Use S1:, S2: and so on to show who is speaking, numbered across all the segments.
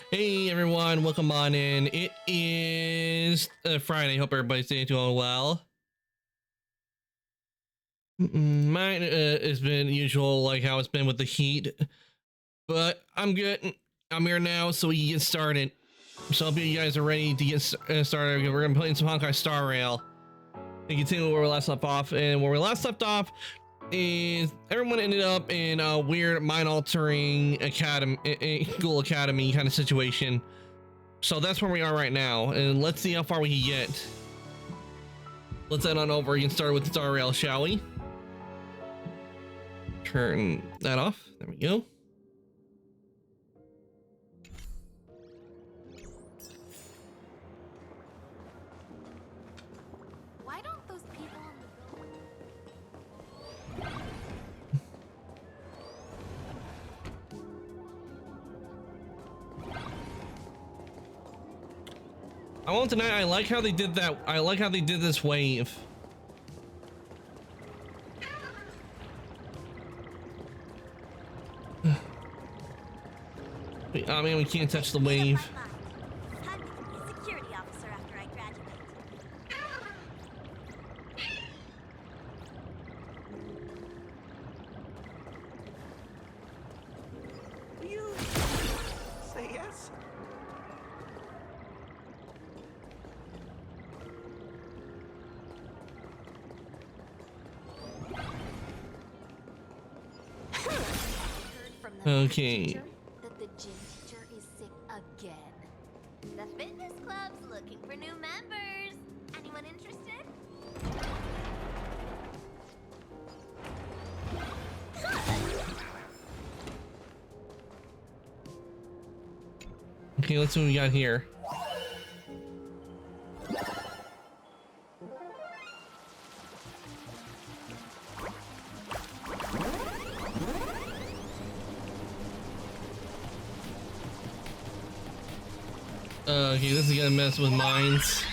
S1: Hey everyone, welcome on in. It is Friday. Hope everybody's doing well. Mine has been usual, like how it's been with the heat, but I'm good. I'm here now, so we can get started. So I hope you guys are ready to get started. We're gonna play some Honkai Star Rail and continue where we last left off. And where we last left off is everyone ended up in a weird mind-altering academy, school academy kind of situation. So that's where we are right now, and let's see how far we can get. Let's head on over and start with Star Rail, shall we? Turn that off. There we go.
S2: Why don't those people in the building?
S1: I won't deny, I like how they did that. I like how they did this wave. I mean, we can't touch the wave.
S2: Time to be a security officer after I graduate.
S3: You say yes?
S2: Heard from the
S1: Okay.
S2: teacher that the gym teacher is sick again. The fitness club's looking for new members. Anyone interested?
S1: Okay, let's see what we got here. Okay, this is gonna mess with minds.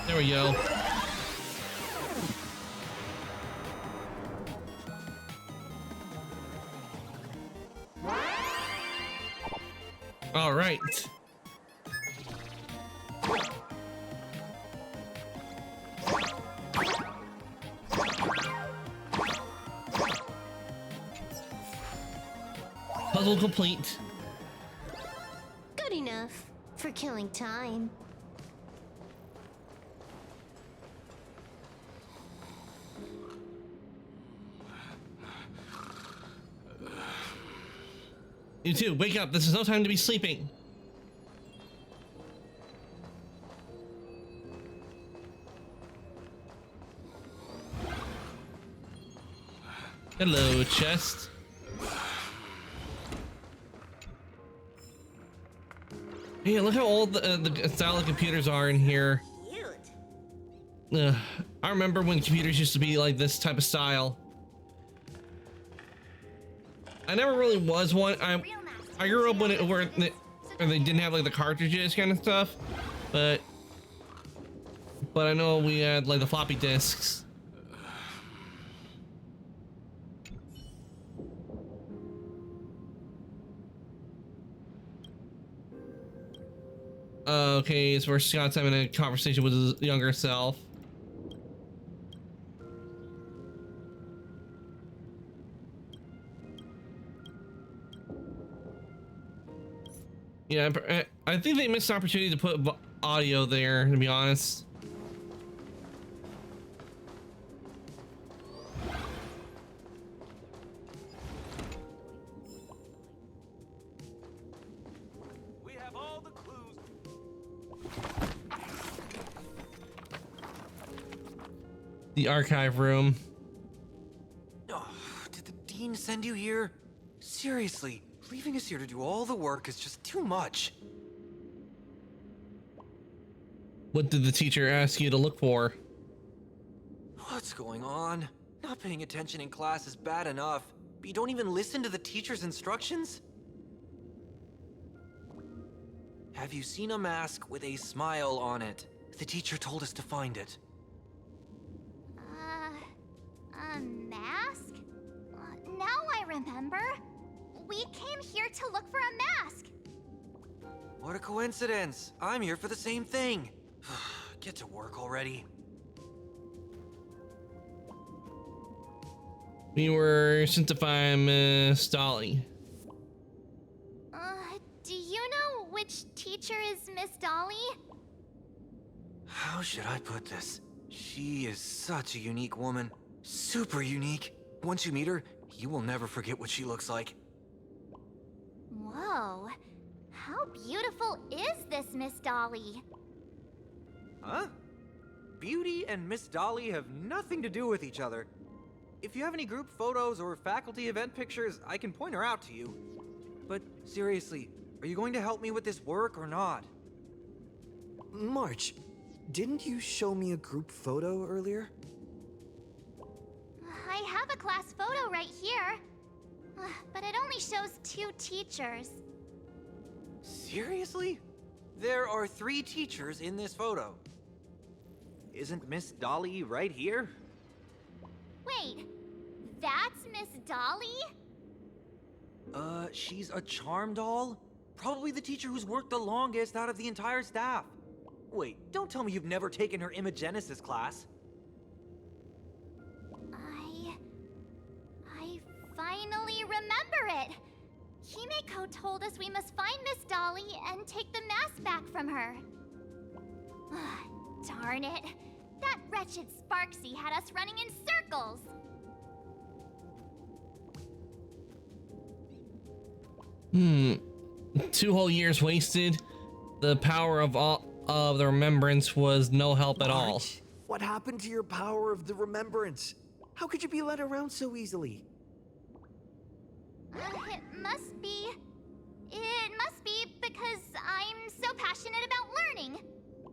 S1: There we go. All right. Puzzle complete.
S2: Good enough for killing time.
S1: You too, wake up. This is no time to be sleeping. Hello, chest. Hey, look how old the style of computers are in here.
S2: Cute.
S1: I remember when computers used to be like this type of style. I never really was one. I grew up when where they didn't have like the cartridges kind of stuff, but I know we had like the floppy disks. Okay, so where Scott's having a conversation with his younger self. Yeah, I think they missed the opportunity to put audio there, to be honest.
S3: have all the clues.
S1: The archive room.
S4: Oh, did the dean send you here? Seriously, leaving us here to do all the work is just too much.
S1: What did the teacher ask you to look for?
S4: What's going on? Not paying attention in class is bad enough, but you don't even listen to the teacher's instructions? Have you seen a mask with a smile on it? The teacher told us to find it.
S2: A mask? Now I remember. We came here to look for a mask.
S4: What a coincidence! I'm here for the same thing. Get to work already.
S1: We were sent to find Miss Dolly.
S2: Do you know which teacher is Miss Dolly?
S4: How should I put this? She is such a unique woman. Super unique. Once you meet her, you will never forget what she looks like.
S2: Whoa. How beautiful is this Miss Dolly?
S5: Huh? Beauty and Miss Dolly have nothing to do with each other. If you have any group photos or faculty event pictures, I can point her out to you. But seriously, are you going to help me with this work or not?
S6: March, didn't you show me a group photo earlier?
S2: I have a class photo right here. But it only shows 2 teachers.
S5: Seriously? There are 3 teachers in this photo. Isn't Miss Dolly right here?
S2: Wait, that's Miss Dolly?
S5: She's a charm doll? Probably the teacher who's worked the longest out of the entire staff. Wait, don't tell me you've never taken her Imagenesis class.
S2: I finally remember it. Himeko told us we must find Miss Dolly and take the mask back from her. Darn it. That wretched Sparksy had us running in circles.
S1: Hmm. 2 whole years wasted. The power of all of the remembrance was no help at all.
S6: March, what happened to your power of the remembrance? How could you be led around so easily?
S2: It must be because I'm so passionate about learning.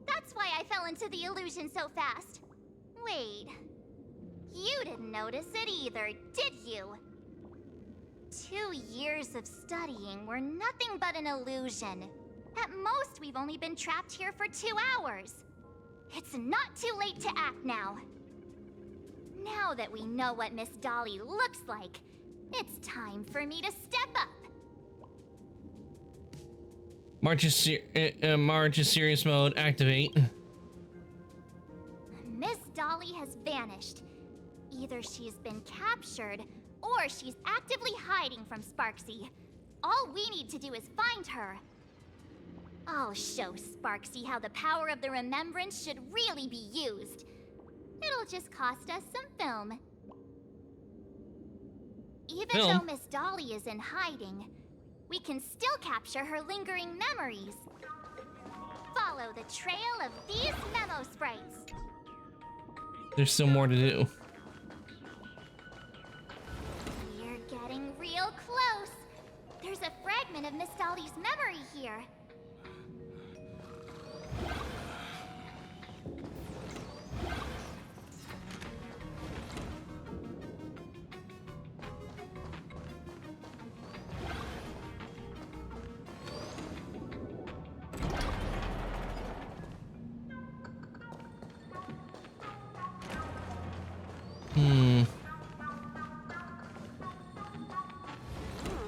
S2: That's why I fell into the illusion so fast. Wait, you didn't notice it either, did you? 2 years of studying were nothing but an illusion. At most, we've only been trapped here for 2 hours. It's not too late to act now. Now that we know what Miss Dolly looks like, it's time for me to step up.
S1: March's serious mode activate.
S2: Miss Dolly has vanished. Either she's been captured, or she's actively hiding from Sparksy. All we need to do is find her. I'll show Sparksy how the power of the remembrance should really be used. It'll just cost us some film. Even though Miss Dolly is in hiding, we can still capture her lingering memories. Follow the trail of these memo sprites.
S1: There's still more to do.
S2: We're getting real close. There's a fragment of Miss Dolly's memory here.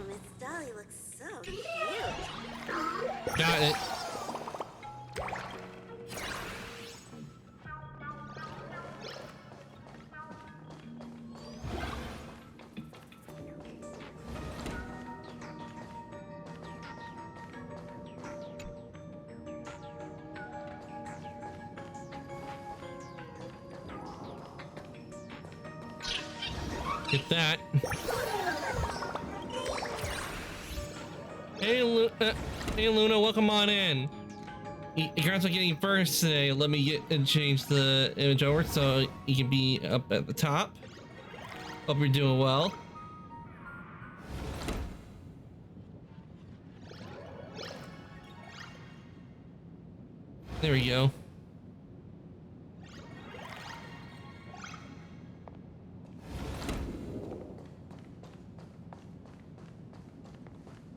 S7: Miss Dolly looks so cute.
S1: Got it. Get that. Hey, Hey Luna, welcome on in. Congrats on getting first today. Let me get and change the image over so you can be up at the top. Hope you're doing well. There we go.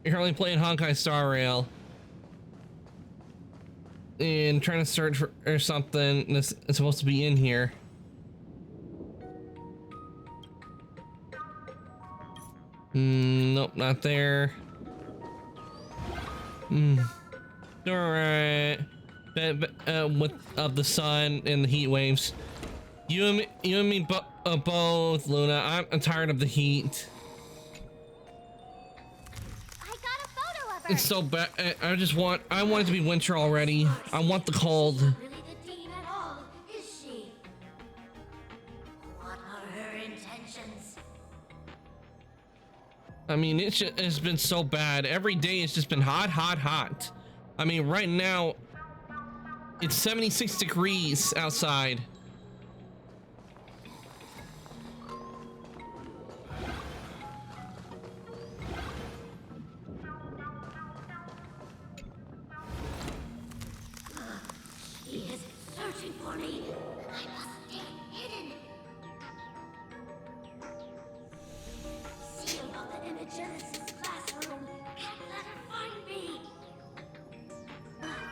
S1: You're currently playing Honkai Star Rail and trying to search for something that's supposed to be in here. Nope, not there. Alright. With of the sun and the heat waves. You and me both, Luna. I'm tired of the heat.
S2: I got a photo of her.
S1: It's so bad. I want it to be winter already. I want the cold.
S7: Really the dean at all, is she? What are her intentions?
S1: I mean, it's been so bad. Every day it's just been hot, hot, hot. I mean, right now it's 76 degrees outside.
S7: He is searching for me. I must stay hidden. Seal of the Imagenesis classroom. Can't let her find me.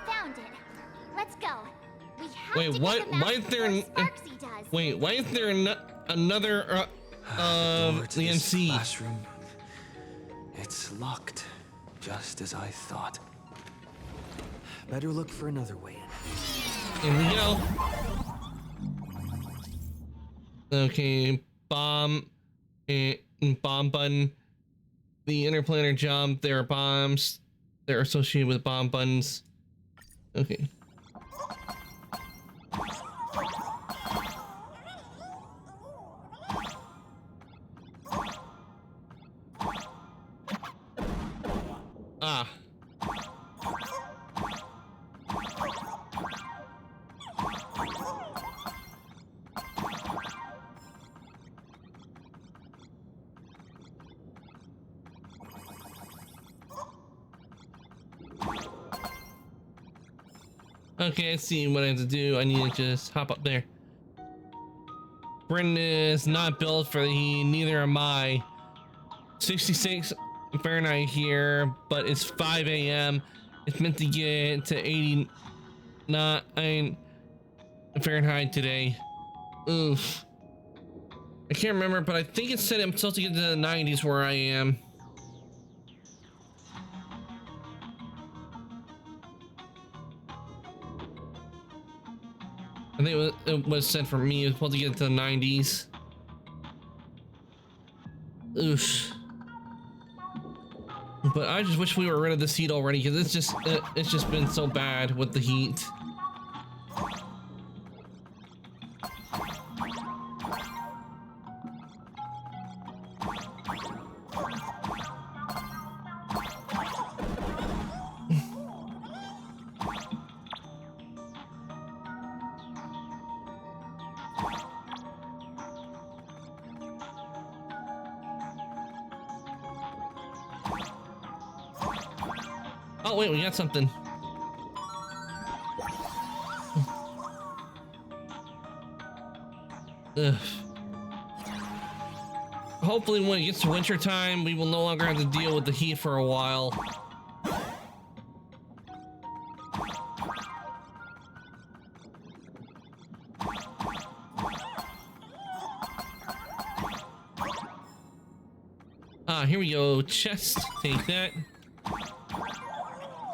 S2: Found it. Let's go. We have
S1: Wait,
S2: to
S1: what?
S2: get the map
S1: Why is there
S2: before Sparksy does.
S1: Wait, why is there another
S4: Door to
S1: the
S4: this
S1: MC?
S4: classroom. It's locked, just as I thought.
S6: Better look for another way in.
S1: Here we go. Okay, bomb button. The interplanar jump. There are bombs. They're associated with bomb buttons. Okay. Ah. Okay, I see what I have to do. I need to just hop up there. Brendan is not built for the heat, neither am I. 66 Fahrenheit here, but it's 5 a.m. It's meant to get to 89 Fahrenheit today. Oof. I can't remember, but I think it said I'm supposed to get to the 90s where I am. I think it was said for me, it was supposed to get to the 90s. Oof. But I just wish we were rid of this heat already, because it's just been so bad with the heat. Oh wait, we got something. Ugh. Hopefully when it gets to winter time, we will no longer have to deal with the heat for a while. Ah, here we go. Chest, take that.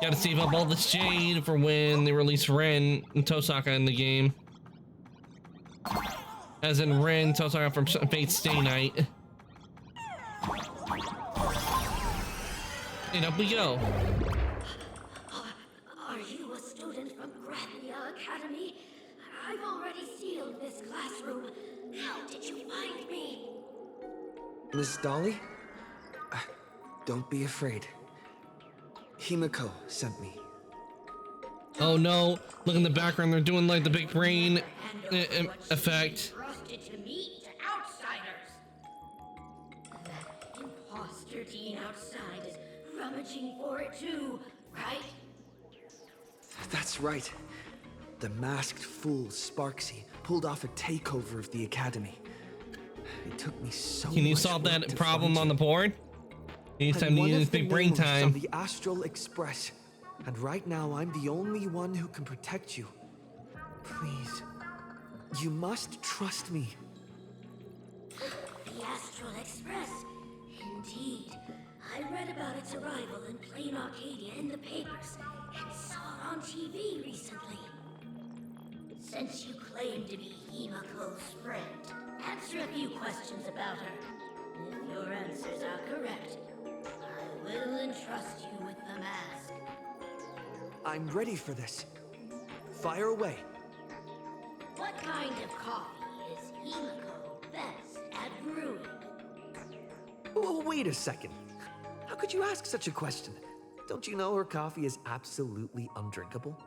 S1: Gotta save up all this jade for when they release Ren and Tosaka in the game. As in Ren, Tosaka from Fate's Stay Night. And up we go.
S7: Are you a student from Grathia Academy? I've already sealed this classroom. How did you find me?
S6: Miss Dolly? Don't be afraid. Himiko sent me.
S1: Oh no, look in the background, they're doing like the big brain effect.
S7: Trusted to me to outsiders. That imposter teen outside is rummaging for it too, right?
S6: That's right. The masked fool Sparksy pulled off a takeover of the academy. It took me so
S1: Can you
S6: much
S1: solve
S6: work
S1: that
S6: to
S1: problem
S6: find
S1: on
S6: you.
S1: the board? Next time
S6: I'm
S1: you
S6: one
S1: use
S6: of the
S1: big brain
S6: nameless on
S1: time.
S6: the Astral Express, and right now I'm the only one who can protect you. Please, you must trust me.
S7: The Astral Express. Indeed. I read about its arrival in Plain Arcadia in the papers and saw it on TV recently. Since you claim to be Himako's friend, answer a few questions about her. If your answers are correct, I will entrust you with the mask.
S6: I'm ready for this. Fire away.
S7: What kind of coffee is Himako best at brewing?
S6: Oh, wait a second. How could you ask such a question? Don't you know her coffee is absolutely undrinkable?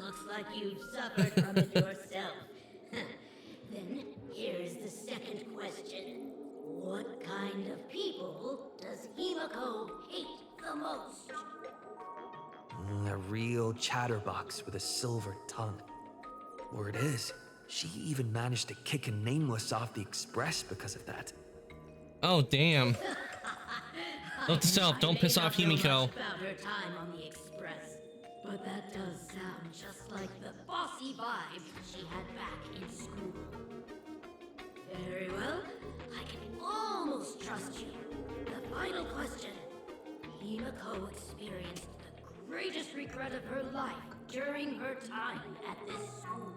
S7: Looks like you've suffered from it yourself. Then here's the second question. What kind of people does Himako hate the most?
S6: A real chatterbox with a silver tongue. Word is, she even managed to kick a nameless off the Express because of that.
S1: Oh damn. Note to self, don't piss off
S7: I may not know
S1: Himiko.
S7: much about her time on the Express, but that does sound just like the bossy vibes she had back in school. Very well, I can almost trust you. The final question. Himiko experienced the greatest regret of her life during her time at this school.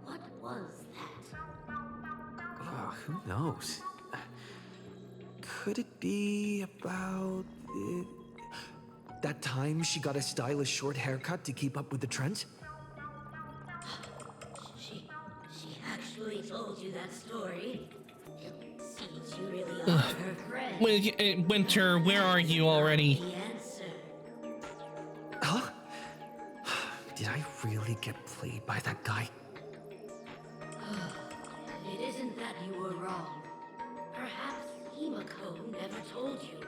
S7: What was that?
S6: Oh, who knows? Could it be about that time she got a stylish short haircut to keep up with the trends?
S7: She actually told you that story. It seems you really are her friend.
S1: Winter, where are you already?
S7: The answer.
S6: Huh? Did I really get played by that guy?
S7: It isn't that you were wrong. Perhaps Himiko never told you.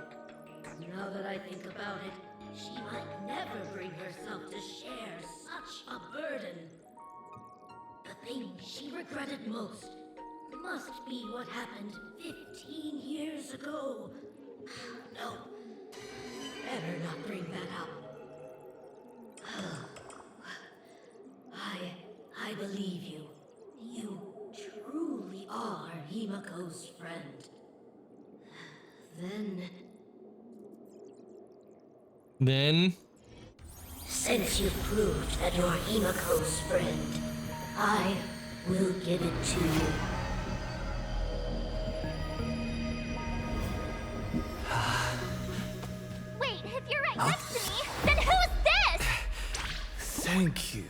S7: Now that I think about it, she might never bring herself to share such a burden. The thing she regretted most must be what happened 15 years ago. No, better not bring that up. I believe you. You truly are Himiko's friend.
S1: Then
S7: Since you've proved that you're Himiko's friend, I will give it to you.
S2: Wait, if you're right next to me, then who's this?
S6: Thank you,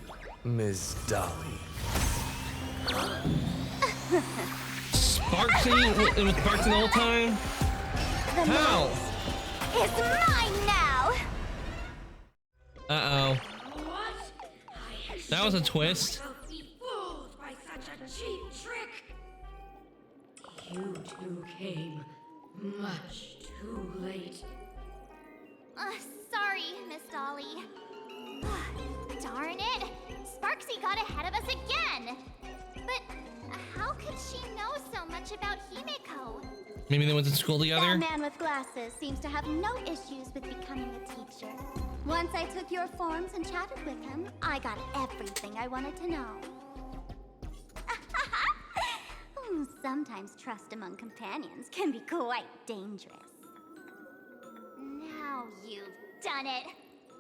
S6: Ms. Dolly.
S1: Sparksy? It was Sparksy the whole time?
S2: The
S1: How?
S2: It's mine now!
S1: Uh-oh.
S7: What?
S1: That was a twist.
S7: Don't be fooled by such a cheap trick. You two came much too late.
S2: Sorry, Miss Dolly. Darn it! Sparksy got ahead of us again! But how could she know so much about Himiko?
S1: Maybe they went to school together?
S2: That man with glasses seems to have no issues with becoming a teacher. Once I took your forms and chatted with him, I got everything I wanted to know. Sometimes trust among companions can be quite dangerous. Now you've done it!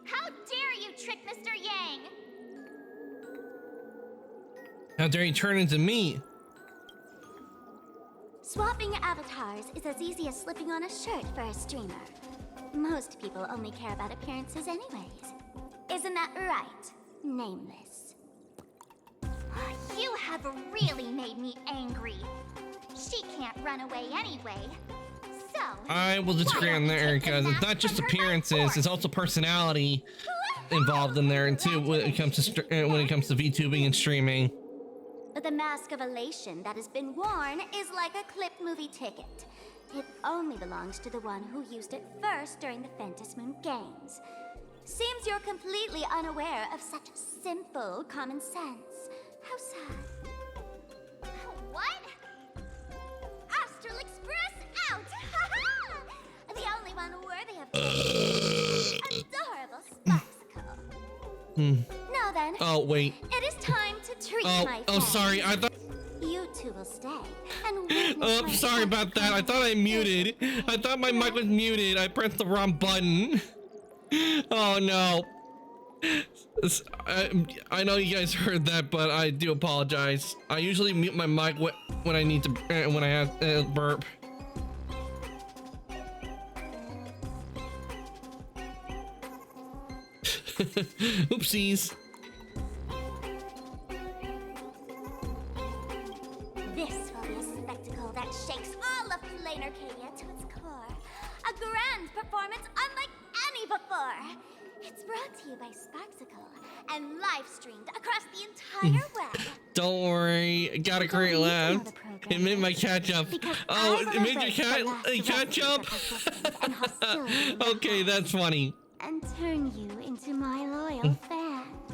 S2: How dare you trick Mr. Yang!
S1: How dare you turn into me?
S2: Swapping avatars is as easy as slipping on a shirt for a streamer. Most people only care about appearances anyways. Isn't that right, Nameless? You have really made me angry. She can't run away anyway. So,
S1: I will disagree on that, Erica. It's not just appearances; it's also personality involved in there too when it comes to VTubing and streaming.
S2: the mask of elation that has been worn is like a clipped movie ticket. It only belongs to the one who used it first during the Phantasm Moon Games. Seems you're completely unaware of such simple common sense. How sad. What? Astral Express out! The only one worthy of adorable Sparksicle. Now then.
S1: Oh wait.
S2: It is time to treat my friend.
S1: Oh, sorry. I thought.
S2: You two will stay and witness
S1: Oh,
S2: my
S1: sorry about that. I thought I muted. I thought my mic was muted. I pressed the wrong button. Oh no. I know you guys heard that, but I do apologize. I usually mute my mic when I need to, when I have burp. Oopsies.
S2: This will be a spectacle that shakes all of Plain Arcadia to its core. A grand performance unlike any before. It's brought to you by Sparksicle and live streamed across the entire web.
S1: Don't worry, I got a great laugh. It made my catch up. Oh, it made your catch up? Okay, that's funny.
S2: And turn you into my loyal fans.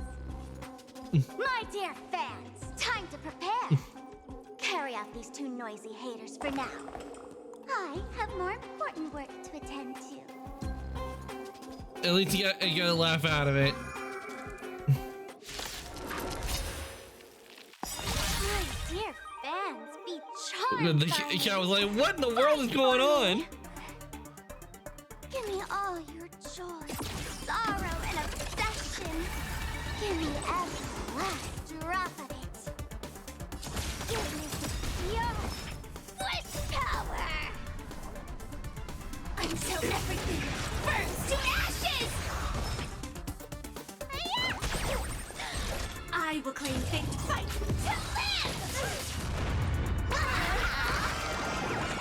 S2: My dear fans, time to prepare. Carry out these two noisy haters for now. I have more important work to attend to.
S1: At least you got a laugh out of it.
S2: My dear fans, be charmed
S1: The
S2: by
S1: cat was like, what in the world is going on?
S2: Give me all your joy, sorrow, and affection. Give me every last drop of it. Give me your wish power. Until everything burns to ashes.
S8: I will claim victory.
S2: Fight to live.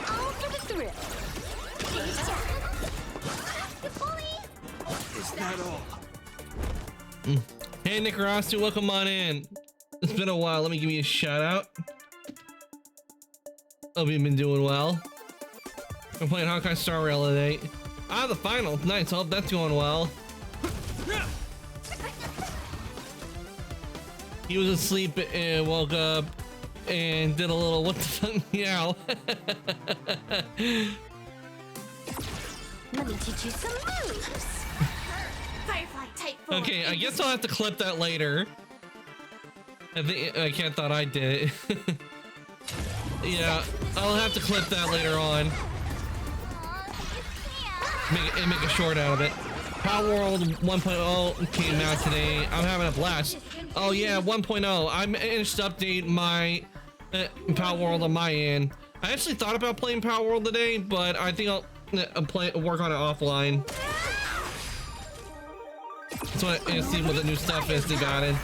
S2: All for the thrill. Here's Jack. Bully.
S3: Is that all?
S1: Hey, Nicarasu, welcome on in. It's been a while. Let me give you a shout out. Hope you've been doing well. I'm playing Honkai Star Rail today. Ah, the final. Nice. Hope that's going well. He was asleep and woke up and did a little what the fuck meow.
S2: Let me teach you some moves.
S8: Firefly type 4.
S1: Okay, I guess I'll have to clip that later. I think I can't thought I did it. Yeah, I'll have to clip that later on. Make a short out of it. Power World 1.0 came out today. I'm having a blast. Oh yeah, 1.0. I managed to update my Power World on my end. I actually thought about playing Power World today, but I think I'll work on it offline. So I see what the new stuff is they got in.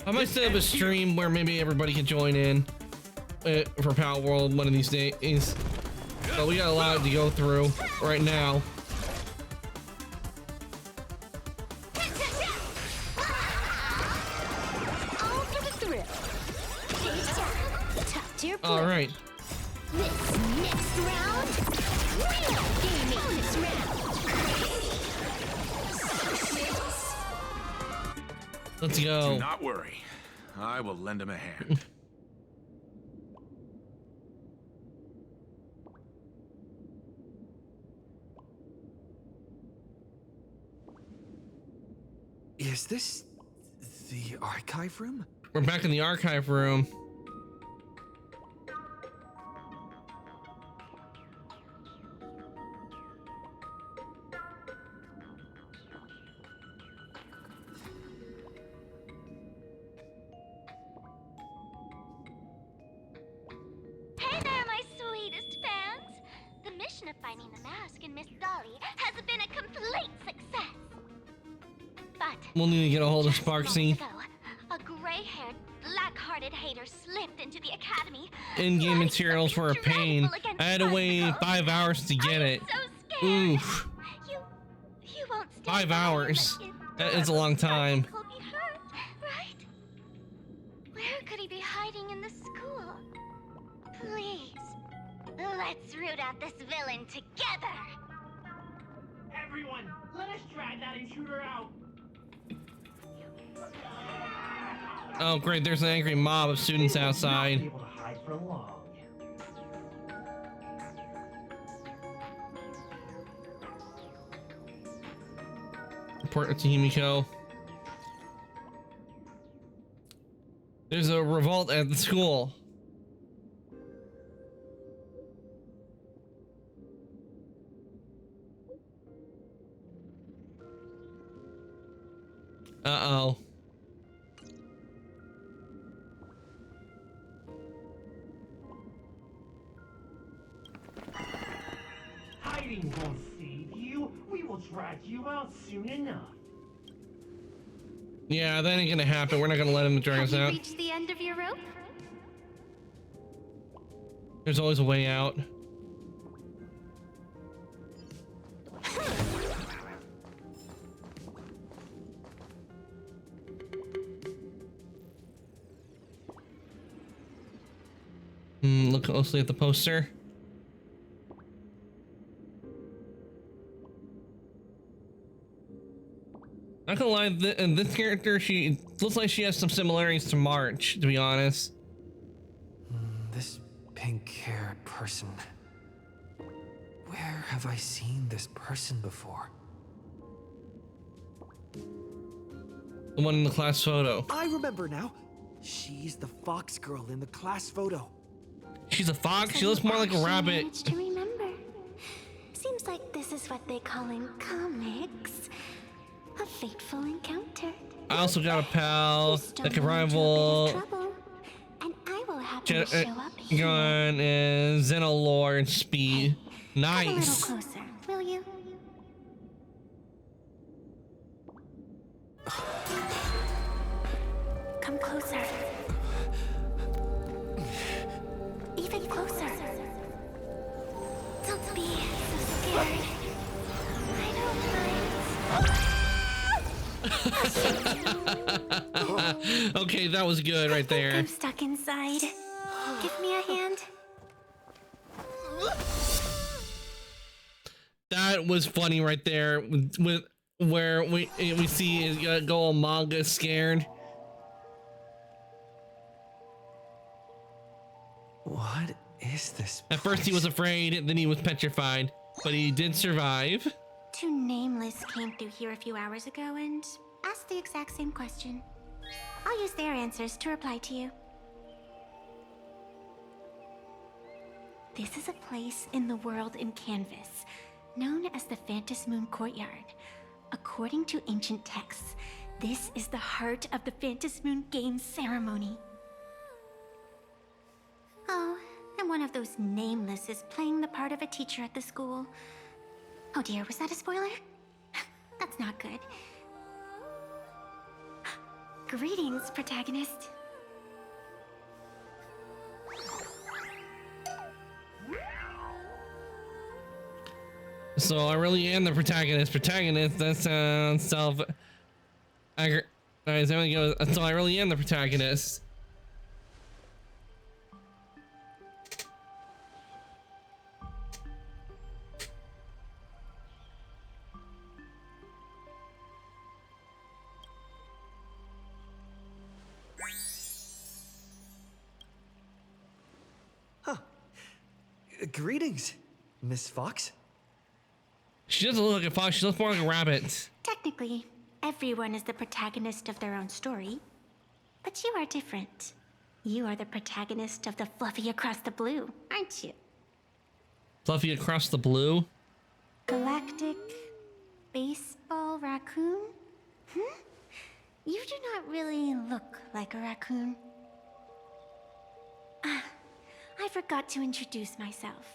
S1: I might set up a stream where maybe everybody can join in for Power World one of these days. But we got a lot to go through right now. All right.
S2: This next round, real gaming this round.
S1: Let's go.
S9: Do not worry. I will lend him a hand.
S6: Is this the archive room?
S1: We're back in the archive room.
S2: Hey there, my sweetest fans! The mission of finding the mask and Miss Dolly has been a complete success. But
S1: We'll need to get a hold of
S2: just
S1: Sparksy.
S2: months ago, a gray-haired, black-hearted hater slipped into the academy.
S1: In-game
S2: plotting
S1: materials
S2: something
S1: were a pain.
S2: dreadful against
S1: I had to wait
S2: Bicycle.
S1: 5 hours to get
S2: I'm
S1: it.
S2: so scared.
S1: Oof.
S2: You won't stand
S1: 5
S2: by and
S1: hours.
S2: let your
S1: That is a long time.
S2: Bicycle be hurt, right? Where could he be hiding in the school? Please, let's root out this villain together.
S10: Everyone, let us drag that intruder out.
S1: Oh great, there's an angry mob of students
S10: Not be
S1: outside.
S10: able to hide for long.
S1: Report to Himiko. There's a revolt at the school. Uh-oh.
S10: Hiding won't save you. We will drag you out soon enough.
S1: Yeah, that ain't gonna happen. We're not gonna let him drag
S2: Have
S1: us
S2: you
S1: out.
S2: reached the end of your rope?
S1: There's always a way out. Look closely at the poster. Not gonna lie, this character, she looks like she has some similarities to March, to be honest.
S6: This pink-haired person. Where have I seen this person before?
S1: The one in the class photo.
S3: I remember now. She's the fox girl in the class photo.
S1: She's a fox?
S2: So
S1: She looks
S2: you
S1: more like a
S2: actually
S1: rabbit.
S2: managed to remember. Seems like this is what they call in comics a fateful encounter.
S1: I also got a pal
S2: You stole
S1: that can
S2: me into a bit
S1: rival
S2: of trouble, and I will happily show up here.
S1: Gun and Xenolord speed.
S2: Come a little
S1: Nice.
S2: closer, will you? Come closer. Even closer. Don't be so scared. I don't mind.
S1: Okay, that was good right there.
S2: I'm stuck inside. Give me a hand.
S1: That was funny right there with where we see Goemon scared.
S6: What is this?
S1: At first he was afraid, then he was petrified, but he did survive.
S2: Two Nameless came through here a few hours ago and asked the exact same question. I'll use their answers to reply to you. This is a place in the world in Canvas, known as the Phantasmoon Courtyard. According to ancient texts, this is the heart of the Phantasmoon Games ceremony. Oh, and one of those Nameless is playing the part of a teacher at the school. Oh dear, was that a spoiler? That's not good. Greetings, protagonist.
S1: So I really am the protagonist. Protagonist, that sounds self. Alright, so I really am the protagonist.
S6: Greetings, Miss Fox.
S1: She doesn't look like a fox, she looks more like a rabbit.
S2: Technically, everyone is the protagonist of their own story. But you are different. You are the protagonist of the Fluffy Across the Blue, aren't you?
S1: Fluffy Across the Blue?
S2: Galactic Baseball Raccoon? You do not really look like a raccoon. Ah, I forgot to introduce myself.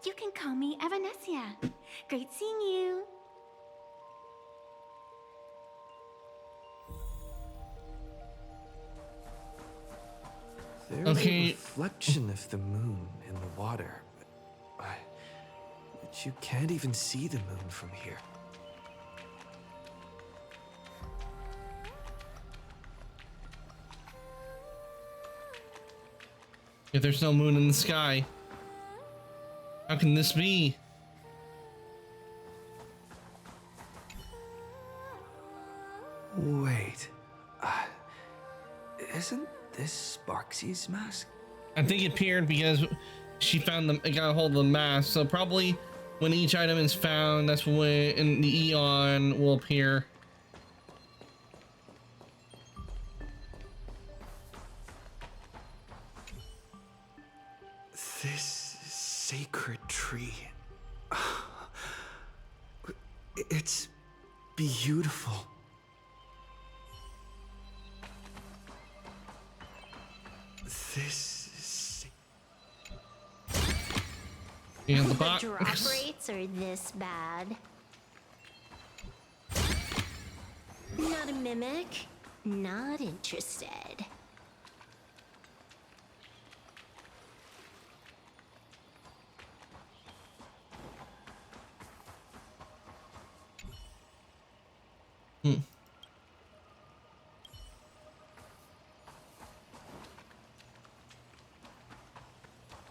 S2: You can call me Evanessia. Great seeing you.
S6: There's
S1: Okay.
S6: a reflection of the moon in the water, but you can't even see the moon from here.
S1: If there's no moon in the sky, how can this be?
S6: Wait, isn't this Sparksy's mask?
S1: I think it appeared because she found them, got a hold of the mask. So probably when each item is found, that's when the Eon will appear.
S6: This sacred tree. It's beautiful. This is...
S1: And the
S2: The
S1: box.
S2: drop rates are this bad. Not a mimic. Not interested.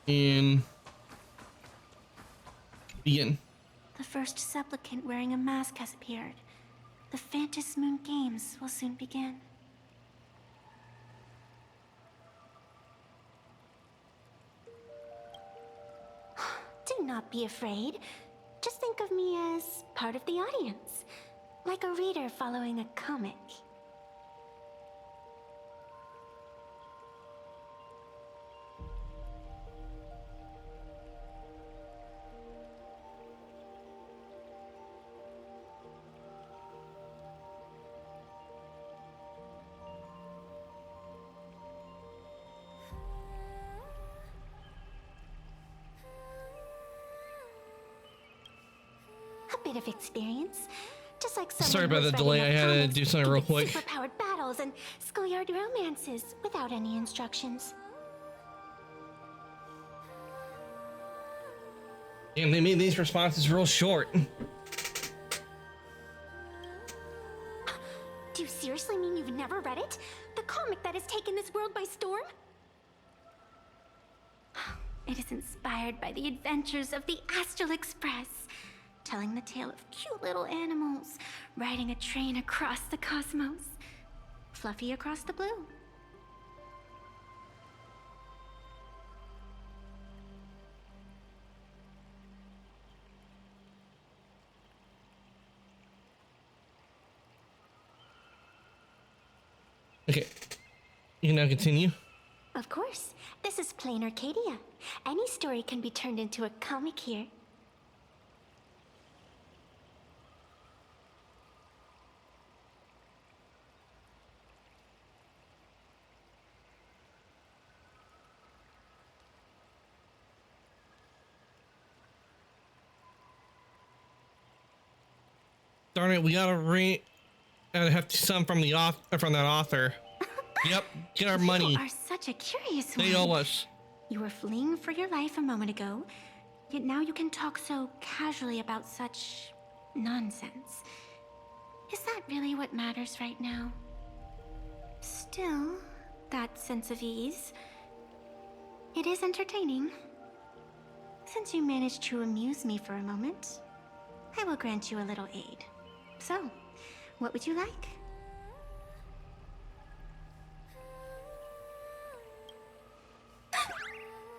S1: And begin.
S8: The first supplicant wearing a mask has appeared. The Phantasmoon Moon Games will soon begin. Do not be afraid. Just think of me as part of the audience, like a reader following a comic. A bit of experience, just like someone
S1: Sorry about
S8: who's
S1: the
S8: read
S1: delay. I
S8: enough
S1: had to
S8: comics
S1: do something real
S8: get
S1: quick.
S8: Superpowered battles and schoolyard romances without any instructions.
S1: Damn, they made these responses real short.
S8: Do you seriously mean you've never read it? The comic that has taken this world by storm? It is inspired by the adventures of the Astral Express, telling the tale of cute little animals riding a train across the cosmos, Fluffy across the blue.
S1: Okay, you can now continue.
S8: Of course, this is Plain Arcadia. Any story can be turned into a comic here.
S1: Darn it, we gotta have some from the from that author. Yep, get our money.
S8: You are such a curious one.
S1: They owe us.
S8: You were fleeing for your life a moment ago, yet now you can talk so casually about such nonsense. Is that really what matters right now? Still, that sense of ease, it is entertaining. Since you managed to amuse me for a moment, I will grant you a little aid. So, what would you like?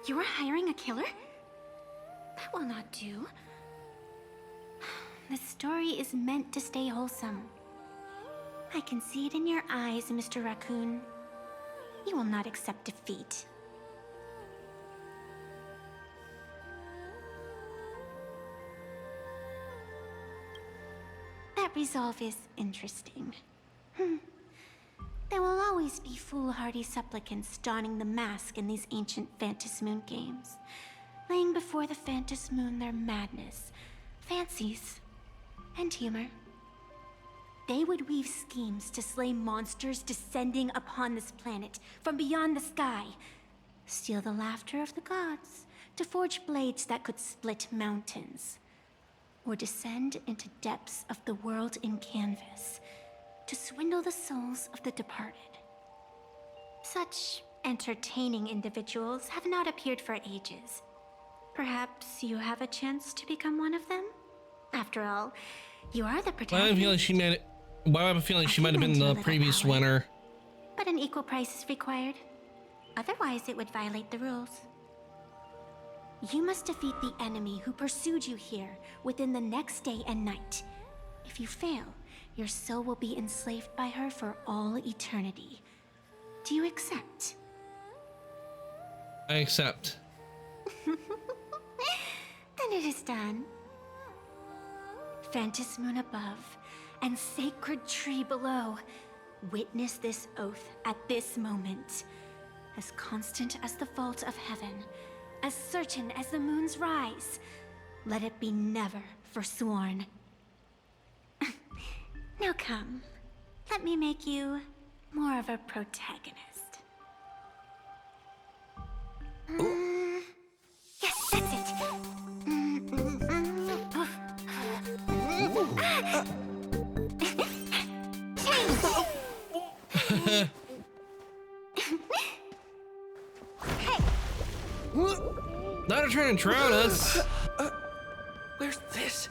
S8: You are hiring a killer? That will not do. The story is meant to stay wholesome. I can see it in your eyes, Mr. Raccoon. You will not accept defeat. That resolve is interesting. There will always be foolhardy supplicants donning the mask in these ancient Phantasmoon games, laying before the Phantasmoon their madness, fancies, and humor. They would weave schemes to slay monsters descending upon this planet from beyond the sky, steal the laughter of the gods, to forge blades that could split mountains, or descend into depths of the world in canvas, to swindle the souls of the departed. Such entertaining individuals have not appeared for ages. Perhaps you have a chance to become one of them? After all, you are the
S1: Why do I have a feeling
S8: protagonist.
S1: she made it? Why do I have a feeling she might have been the previous winner?
S8: But an equal price is required. Otherwise, it would violate the rules. You must defeat the enemy who pursued you here within the next day and night. If you fail, your soul will be enslaved by her for all eternity. Do you accept?
S1: I accept.
S8: Then it is done. Fantas Moon above and sacred tree below, witness this oath at this moment. As constant as the vault of heaven, as certain as the moon's rise, let it be never forsworn. Now come, let me make you more of a protagonist. Yes, that's it.
S1: Not to try and drown us.
S6: Where's this?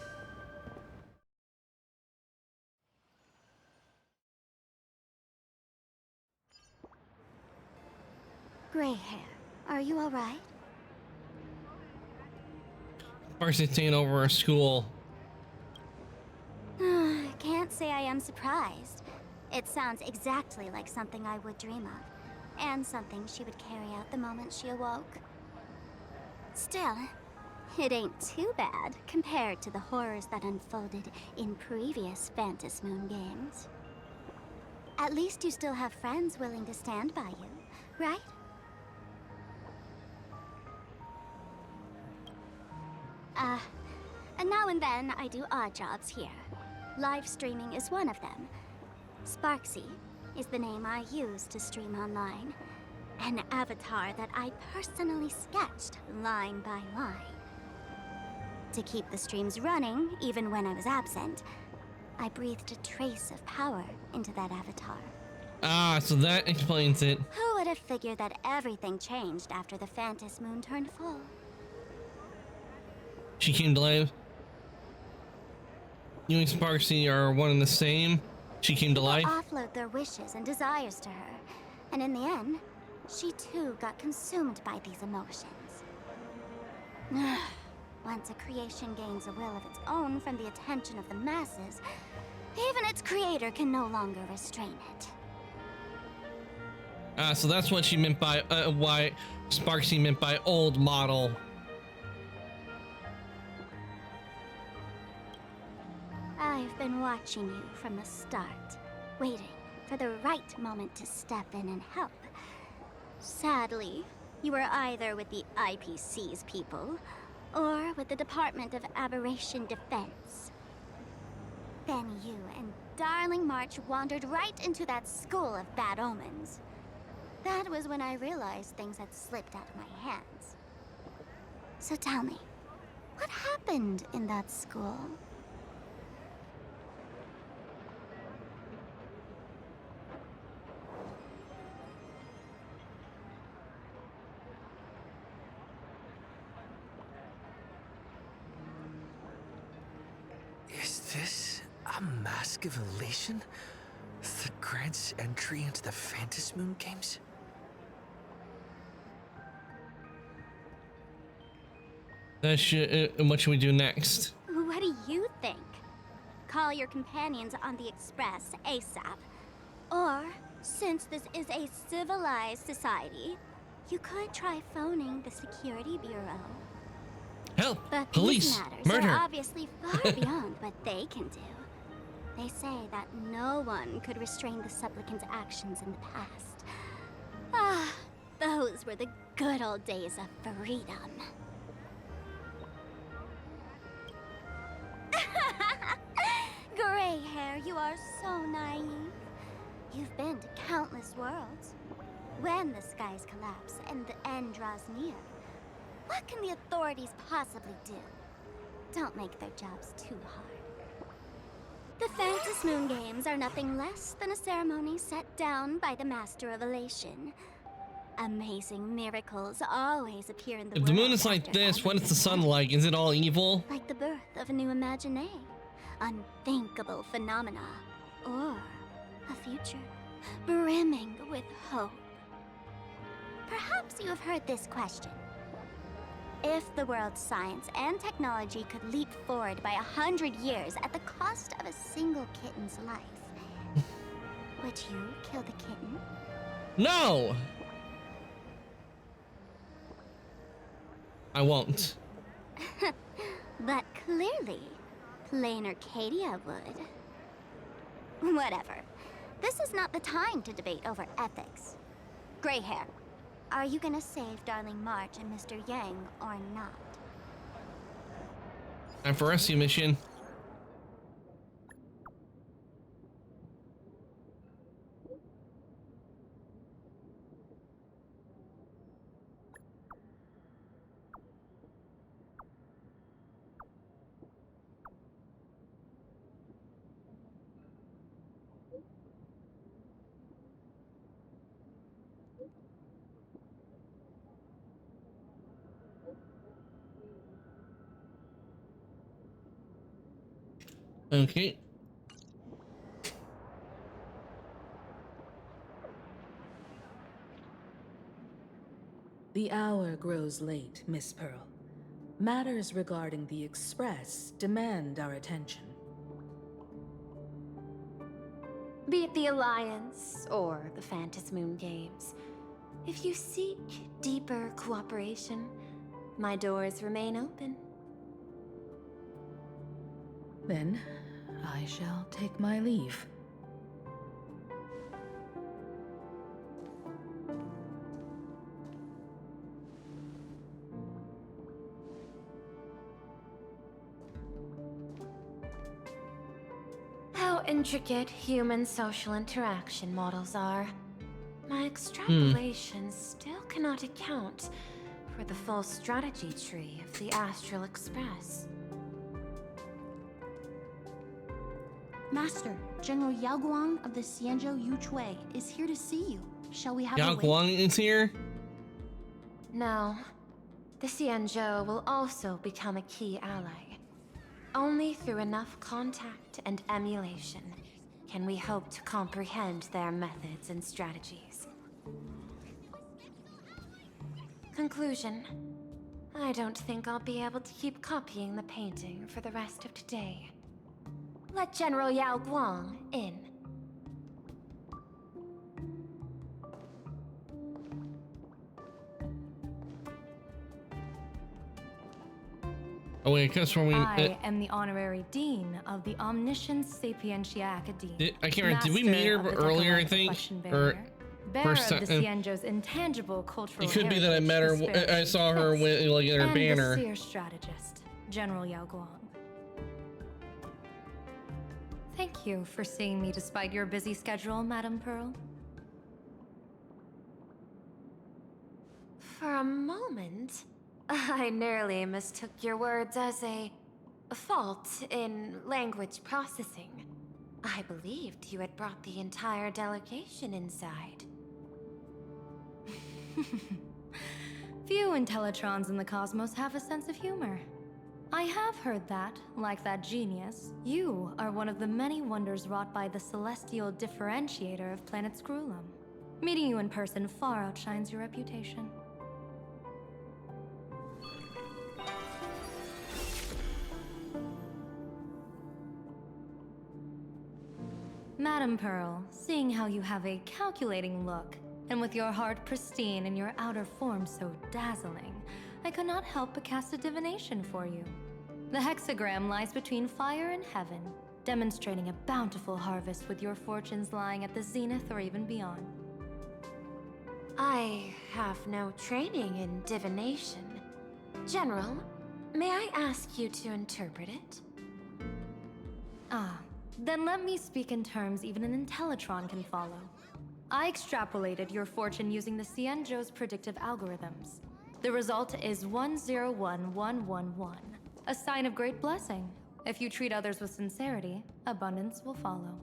S2: Gray hair, are you alright?
S1: Sparksy taking over our school.
S2: Can't say I am surprised. It sounds exactly like something I would dream of, and something she would carry out the moment she awoke. Still, it ain't too bad compared to the horrors that unfolded in previous Fantas Moon games. At least you still have friends willing to stand by you, right? And now and then I do odd jobs here. Live streaming is one of them. Sparksy is the name I use to stream online. An avatar that I personally sketched line by line. To keep the streams running, even when I was absent, I breathed a trace of power into that avatar.
S1: Ah, so that explains it.
S2: Who would have figured that everything changed after the Fantas Moon turned full?
S1: She came to life. You and Sparksy are one and the same. She came to life.
S2: Offload their wishes and desires to her, and in the end, she too got consumed by these emotions. Once a creation gains a will of its own from the attention of the masses, even its creator can no longer restrain it.
S1: Ah, so that's what she meant by why Sparksy meant by old model.
S2: I've been watching you from the start, waiting for the right moment to step in and help. Sadly, you were either with the IPC's people, or with the Department of Aberration Defense. Then you and Darling March wandered right into that school of bad omens. That was when I realized things had slipped out of my hands. So tell me, what happened in that school?
S6: Is this a mask of elation that grants entry into the Fantas Moon games?
S1: That should, what should we do next?
S2: What do you think? Call your companions on the Express ASAP. Or, since this is a civilized society, you could try phoning the Security Bureau.
S1: Help!
S2: But
S1: Police!
S2: these matters
S1: Murder!
S2: are obviously far beyond what they can do. They say that no one could restrain the supplicant's actions in the past. Ah, those were the good old days of freedom. Gray hair, you are so naive. You've been to countless worlds. When the skies collapse and the end draws near, what can the authorities possibly do? Don't make their jobs too hard. The Phantom Moon Games are nothing less than a ceremony set down by the Master of Elation. Amazing miracles always appear in the
S1: If the moon
S2: world
S1: is like
S2: after
S1: this, what is the sun
S2: everything
S1: like? Is it all evil?
S2: like the birth of a new imaginé, unthinkable phenomena, or a future brimming with hope. Perhaps you have heard this question. If the world's science and technology could leap forward by 100 years at the cost of a single kitten's life, would you kill the kitten?
S1: No! I won't.
S2: But clearly, plain Arcadia would. Whatever. This is not the time to debate over ethics. Gray hair, are you gonna save Darling March and Mr. Yang or not?
S1: Time for rescue mission. Okay.
S11: The hour grows late, Miss Pearl. Matters regarding the Express demand our attention.
S12: Be it the Alliance or the Phantom Moon Games, if you seek deeper cooperation, my doors remain open.
S11: Then, I shall take my leave.
S12: How intricate human social interaction models are. My extrapolations still cannot account for the full strategy tree of the Astral Express.
S8: Master, General Yao Guang of the Xianzhou Yuchui is here to see you. Shall we have
S1: Yao
S8: a wait?
S1: Guang is here?
S12: No. The Xianzhou will also become a key ally. Only through enough contact and emulation can we hope to comprehend their methods and strategies. Conclusion. I don't think I'll be able to keep copying the painting for the rest of today. Let General Yao Guang in.
S1: Oh wait, I guess when we...
S13: I am the honorary dean of the Omniscience Sapientia Academy.
S1: I can't remember, did we meet her earlier, I think? Or
S13: bearer
S1: first
S13: of the
S1: time?
S13: Xianzhou's intangible cultural
S1: It could be that I met her, I saw her with, like, in her
S13: and
S1: banner.
S13: the seer strategist, General Yao Guang. Thank you for seeing me despite your busy schedule, Madame Pearl.
S12: For a moment, I nearly mistook your words as a fault in language processing. I believed you had brought the entire delegation inside.
S13: Few Intellitrons in the cosmos have a sense of humor. I have heard that, like that genius, you are one of the many wonders wrought by the celestial differentiator of planet Screwlum. Meeting you in person far outshines your reputation. Madame Pearl, seeing how you have a calculating look, and with your heart pristine and your outer form so dazzling, I could not help but cast a divination for you. The hexagram lies between fire and heaven, demonstrating a bountiful harvest with your fortunes lying at the zenith or even beyond.
S12: I have no training in divination. General, may I ask you to interpret it?
S13: Ah, then let me speak in terms even an Intellitron can follow. I extrapolated your fortune using the Xianzhou's predictive algorithms. The result is 101111, a sign of great blessing. If you treat others with sincerity, abundance will follow.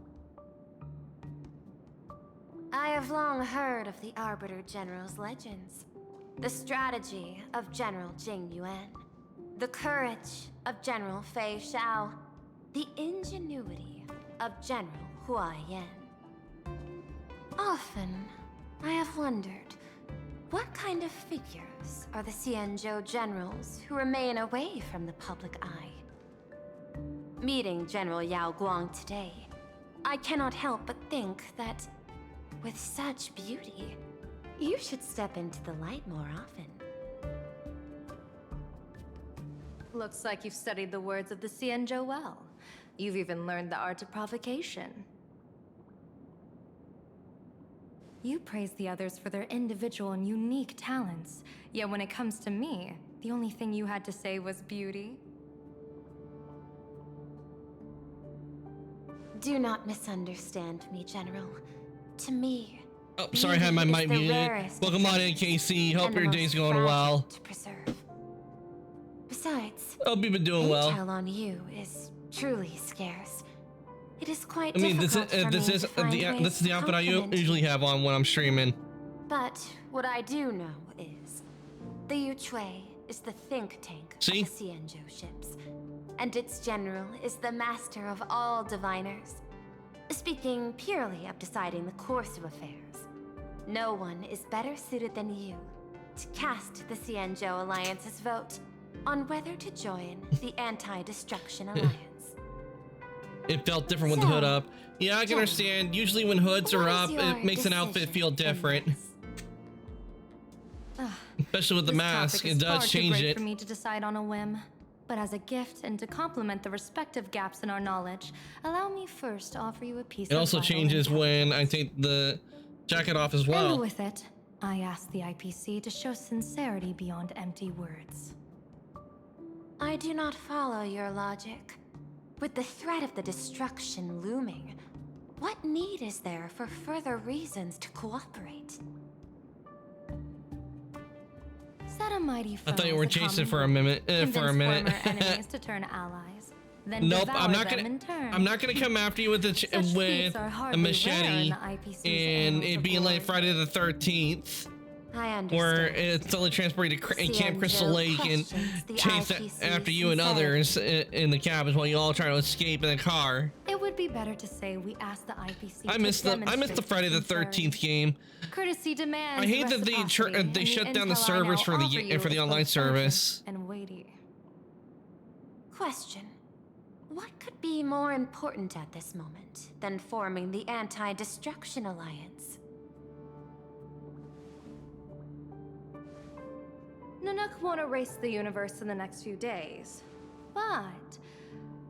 S12: I have long heard of the Arbiter General's legends. The strategy of General Jing Yuan. The courage of General Fei Xiao. The ingenuity of General Hua Yan. Often, I have wondered, what kind of figures are the Xianzhou generals who remain away from the public eye? Meeting General Yao Guang today, I cannot help but think that, with such beauty, you should step into the light more often.
S13: Looks like you've studied the words of the Xianzhou well. You've even learned the art of provocation. You praise the others for their individual and unique talents, yet when it comes to me, the only thing you had to say was beauty.
S12: Do not misunderstand me, General. To me,
S1: oh, sorry, I had my mic muted. Welcome on in, KC. Hope your day's going well.
S12: To preserve. Besides,
S1: hope you've been doing well.
S12: Intel on you is truly scarce. It is quite
S1: I mean,
S12: difficult for me to find
S1: this is the outfit I usually have on when I'm streaming.
S12: But what I do know is, the Yuchui is the think tank of the Xianzhou ships, and its general is the master of all diviners. Speaking purely of deciding the course of affairs, no one is better suited than you to cast the Xianzhou Alliance's vote on whether to join the Anti-Destruction Alliance.
S1: It felt different with the hood up. Yeah, I can understand. Usually when hoods are up, it makes an outfit feel different. Especially with the mask, it does change it.
S13: For me to decide on a whim. But as a gift and to complement the respective gaps in our knowledge, allow me first to offer you a piece of
S1: it also changes when I take the jacket off as well.
S13: And with it, I ask the IPC to show sincerity beyond empty words.
S12: I do not follow your logic. With the threat of the destruction looming, what need is there for further reasons to cooperate?
S13: Set a mighty
S1: I thought you were Jason for a minute.
S13: Enemies to turn allies. Then
S1: nope, I'm not
S13: gonna.
S1: I'm not gonna come after you with a machete and it being like Friday the 13th.
S12: I understand.
S1: Where it's only transported to Camp Crystal Lake and chase after you and others in the cabins while you all try to escape in the car.
S13: It would be better to say we asked the IPC.
S1: I missed the Friday the 13th game.
S13: Courtesy demands.
S1: I hate that they shut down the servers for the online service.
S13: And weighty.
S12: Question: what could be more important at this moment than forming the Anti-Destruction Alliance?
S13: Nanook won't erase the universe in the next few days, but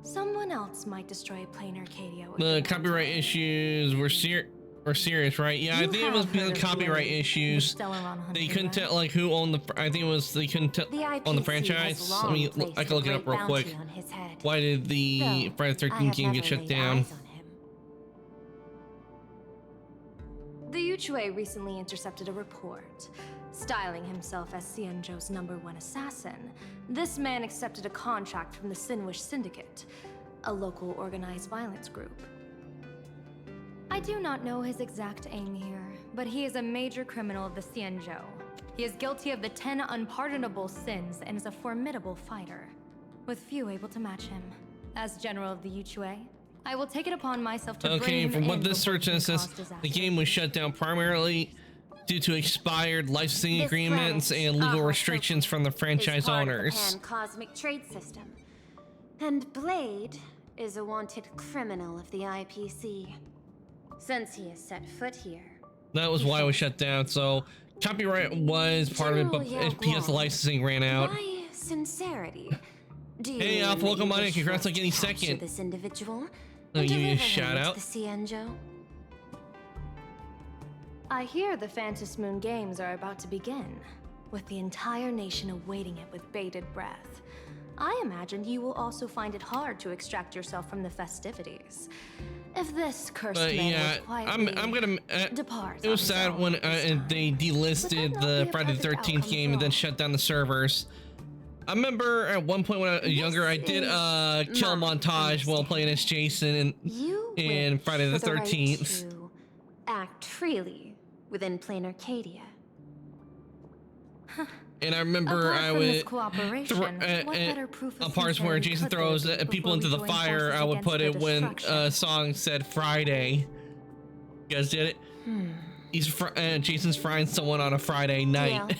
S13: someone else might destroy Plain Arcadia.
S1: The copyright issues were serious, right? Yeah, I think it was because of copyright issues. They couldn't tell like who owned the. I think it was they couldn't tell on the franchise. Let me. I can look it up real quick. Why did the Friday the 13th game get shut down?
S13: The Yuchui recently intercepted a report. Styling himself as Xianzhou's #1 assassin, this man accepted a contract from the Sinwish Syndicate, a local organized violence group. I do not know his exact aim here, but he is a major criminal of the Xianzhou. He is guilty of the 10 unpardonable sins and is a formidable fighter, with few able to match him. As general of the Yuchui, I will take it upon myself to bring him
S1: from what
S13: in
S1: this search says, the game was shut down primarily due to expired licensing agreements and legal restrictions from the franchise owners.
S12: The pan-cosmic trade system. And Blade is a wanted criminal of the IPC. Since he has set foot here.
S1: That was why it was shut down, so copyright was part of it, but it's because the licensing ran out.
S12: Why sincerity? Do you
S1: hey, Alpha, welcome on in. Congrats on getting second.
S12: This individual.
S1: I'll give you a shout out.
S12: The Xianzhou.
S13: I hear the Phantom Moon Games are about to begin. with the entire nation awaiting it with bated breath. I imagined you will also find it hard to extract yourself from the festivities. If this cursed
S1: But
S13: man
S1: yeah,
S13: would quietly
S1: I'm gonna.
S13: depart
S1: It was
S13: on his
S1: sad
S13: own
S1: when
S13: this time.
S1: they delisted
S13: Would that not
S1: the
S13: be a
S1: Friday the
S13: perfect
S1: 13th
S13: outcome
S1: game
S13: for
S1: and then
S13: all?
S1: shut down the servers. I remember at one point when I was younger, I did kill
S13: my
S1: montage while playing as Jason
S12: You
S1: in
S12: wish
S1: Friday the
S12: for right
S1: 13th.
S12: to act freely within plain Arcadia.
S1: And I remember
S13: Apart
S1: I
S13: from this
S1: would
S13: cooperation, what better proof of
S1: parts where
S13: sincerity
S1: Jason
S13: could there
S1: throws
S13: be
S1: people
S13: before
S1: into
S13: we
S1: the
S13: join
S1: fire.
S13: forces
S1: I would
S13: against
S1: put
S13: their
S1: it when
S13: destruction?
S1: a song said Friday. You guys did it? Jason's frying someone on a Friday night.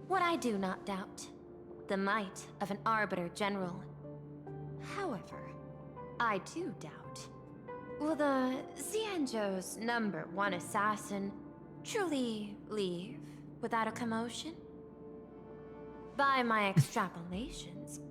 S12: What I do not doubt, the might of an Arbiter General. However, I do doubt, will the Xianzhou's #1 assassin truly leave without a commotion? By my extrapolations,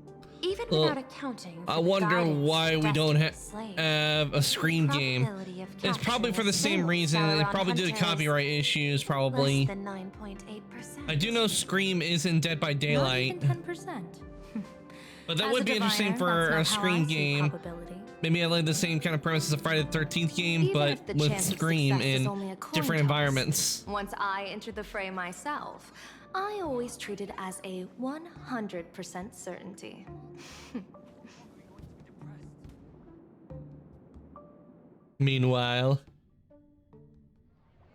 S12: even
S1: Well,
S12: without accounting for
S1: I
S12: the
S1: wonder
S12: guidance
S1: why we
S12: destined
S1: don't
S12: to slay,
S1: have a Scream game.
S12: probability of
S1: It's probably for
S12: capturing
S1: the
S12: a
S1: same
S12: single
S1: reason. They
S12: Sauron
S1: probably due to
S12: hunter is
S1: copyright issues, probably.
S12: less than 9.8%.
S1: I do know Scream is in Dead by Daylight.
S13: Not even 10%.
S1: But that
S13: As
S1: would
S13: a
S1: be interesting
S13: diviner,
S1: for a
S13: that's not how I
S1: Scream
S13: see
S1: game.
S13: probability.
S1: Maybe I like the same kind of premise as a Friday the 13th game,
S13: Even
S1: but
S13: if the
S1: with
S13: chance of
S1: Scream
S13: success is
S1: in
S13: only a coin
S1: different
S13: toss,
S1: environments.
S13: Once I entered the fray myself, I always treat it as a 100% certainty.
S1: Meanwhile.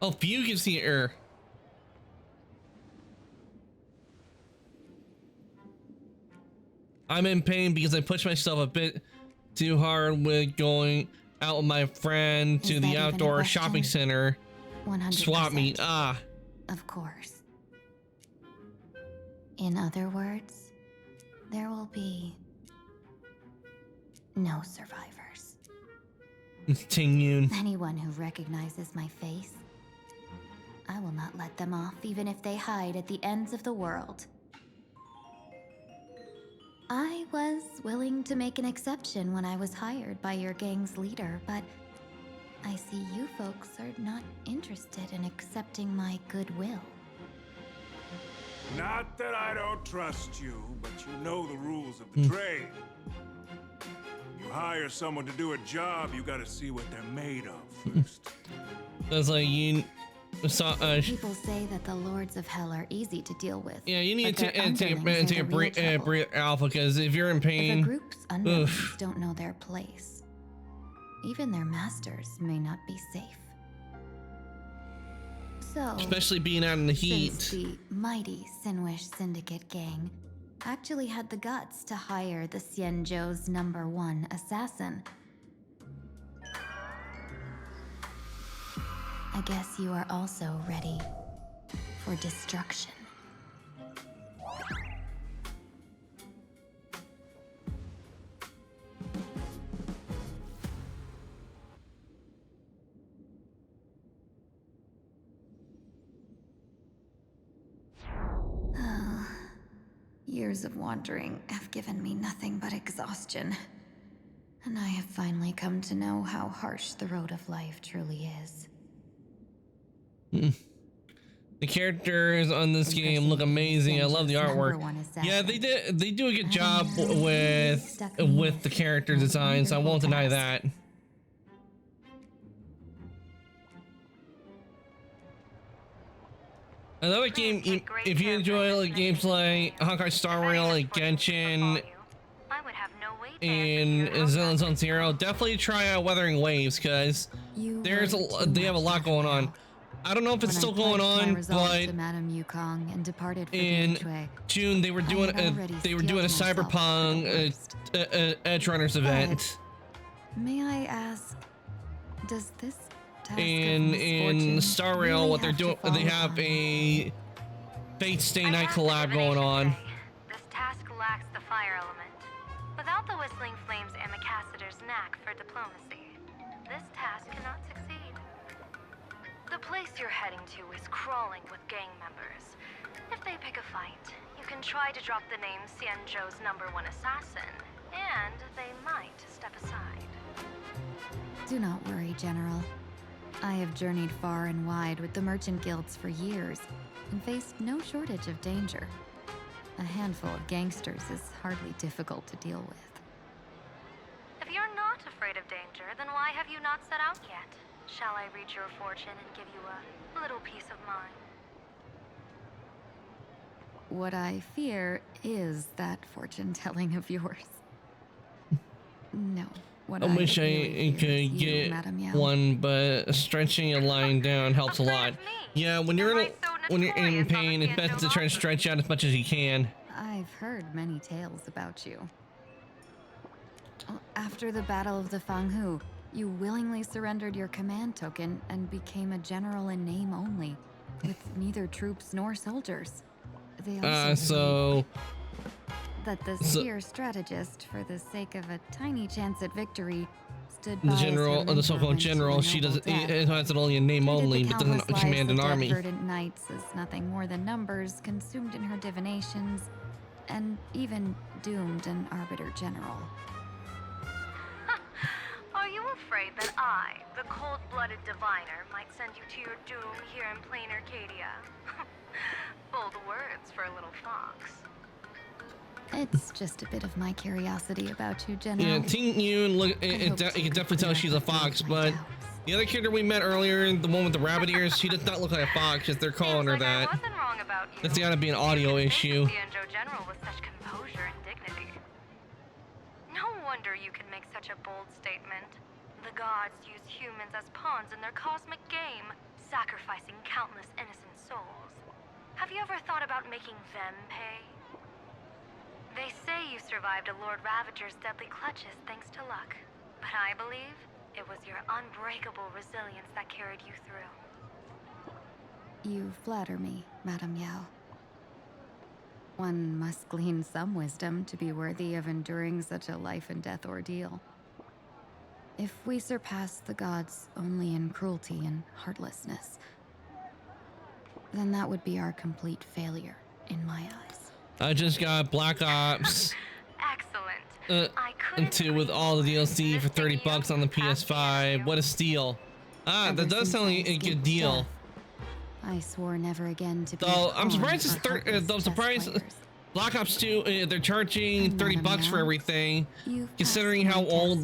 S1: Oh, Fugue is here. I'm in pain because I pushed myself a bit too hard with going out with my friend to
S8: Is that
S1: the
S8: even a
S1: outdoor
S8: question?
S1: shopping center.
S8: 100%.
S1: Swap meet. Ah.
S8: Of course. In other words, there will be no survivors.
S1: Ting Yun.
S8: Anyone who recognizes my face, I will not let them off, even if they hide at the ends of the world. I was willing to make an exception when I was hired by your gang's leader, but I see you folks are not interested in accepting my goodwill.
S14: Not that I don't trust you, but you know the rules of the trade. You hire someone to do a job, you gotta see what they're made of first.
S1: That's like you saw.
S8: People say that the Lords of Hell are easy to deal with.
S1: Yeah, you need
S8: but
S1: to
S8: their underlings are the real trouble.
S1: breathe alpha because if you're in
S8: If
S1: pain,
S8: a group's underlings don't know their place, even their masters may not be safe. So,
S1: especially being out in the heat.
S8: since the mighty Sinwish Syndicate gang actually had the guts to hire the Xianzhou's #1 assassin, I guess you are also ready for destruction. Years of wandering have given me nothing but exhaustion. And I have finally come to know how harsh the road of life truly is.
S1: The characters on this game look amazing. I love the artwork. Yeah, they do a good job with the character designs. I won't deny that. Another game, if you enjoy like games like Honkai Star Rail, like Genshin, and Zenless Zone Zero, definitely try out Weathering Waves because they have a lot going on. I don't know if it's still going on, but
S8: Madame Yukong and departed for
S1: in
S8: Gateway,
S1: June they were doing a Cyberpunk Edge Runners event.
S8: may I ask, does this task of
S1: In
S8: misfortune
S1: Star Rail,
S8: really
S1: what they're
S8: have to
S1: doing,
S8: fall
S1: they have
S8: upon
S1: a Fate Stay Night collab going on.
S15: This task lacks the fire element. Without the Whistling Flames ambassador's knack for diplomacy, this task cannot succeed. The place you're heading to is crawling with gang members. If they pick a fight, you can try to drop the name Xianzhou's #1 assassin, and they might step aside.
S8: Do not worry, General.
S16: I have journeyed far and wide with the merchant guilds for years and faced no shortage of danger. A handful of gangsters is hardly difficult to deal with.
S15: If you're not afraid of danger, then why have you not set out yet? Shall I read your fortune and give you a little peace of mind?
S16: What I fear is that fortune telling of yours. No. What
S1: I wish
S16: really
S1: I
S16: fear is
S1: could
S16: you,
S1: get
S16: Madame Yao.
S1: one, but stretching and lying down helps a lot. Yeah, when you're in pain, it's best to try to stretch out as much as you can.
S16: I've heard many tales about you. After the Battle of the Fanghu, you willingly surrendered your command token and became a general in name only, with neither troops nor soldiers. They also
S1: So
S16: that the seer strategist, for the sake of a tiny chance at victory, stood by
S1: the
S16: as her
S1: general, the
S16: mentor
S1: so-called
S16: went to a
S1: general, she
S16: noble
S1: doesn't.
S16: death.
S1: It has it only in name
S16: Treated
S1: only,
S16: the
S1: but doesn't
S16: countless
S1: command
S16: lives
S1: an
S16: of
S1: army.
S16: dead verdant knights as nothing more than numbers consumed in her divinations, and even doomed an arbiter general.
S15: Are you afraid that I, the cold-blooded diviner, might send you to your doom here in plain Arcadia? Bold words for a little fox.
S16: It's just a bit of my curiosity about you, General.
S1: Yeah, Ting Yun, look, you can definitely tell she's a fox, but the other character we met earlier, the one with the rabbit ears, she does not look like a fox, just they're calling her that.
S15: Wasn't wrong about you.
S1: That's gotta be an audio issue.
S15: Xianzhou General with such composure and dignity. No wonder you can make such a bold statement. The gods use humans as pawns in their cosmic game, sacrificing countless innocent souls. Have you ever thought about making them pay? They say you survived a Lord Ravager's deadly clutches thanks to luck, but I believe it was your unbreakable resilience that carried you through.
S16: You flatter me, Madame Yao. One must glean some wisdom to be worthy of enduring such a life and death ordeal. If we surpass the gods only in cruelty and heartlessness, then that would be our complete failure in my eyes.
S1: I just got Black Ops.
S15: Excellent.
S1: 2 with all the DLC for $30 on the PS5. What a steal! That does sound like a good deal.
S16: I swore never again to be.
S1: So I'm surprised it's Black Ops 2. They're charging $30 for everything, considering how old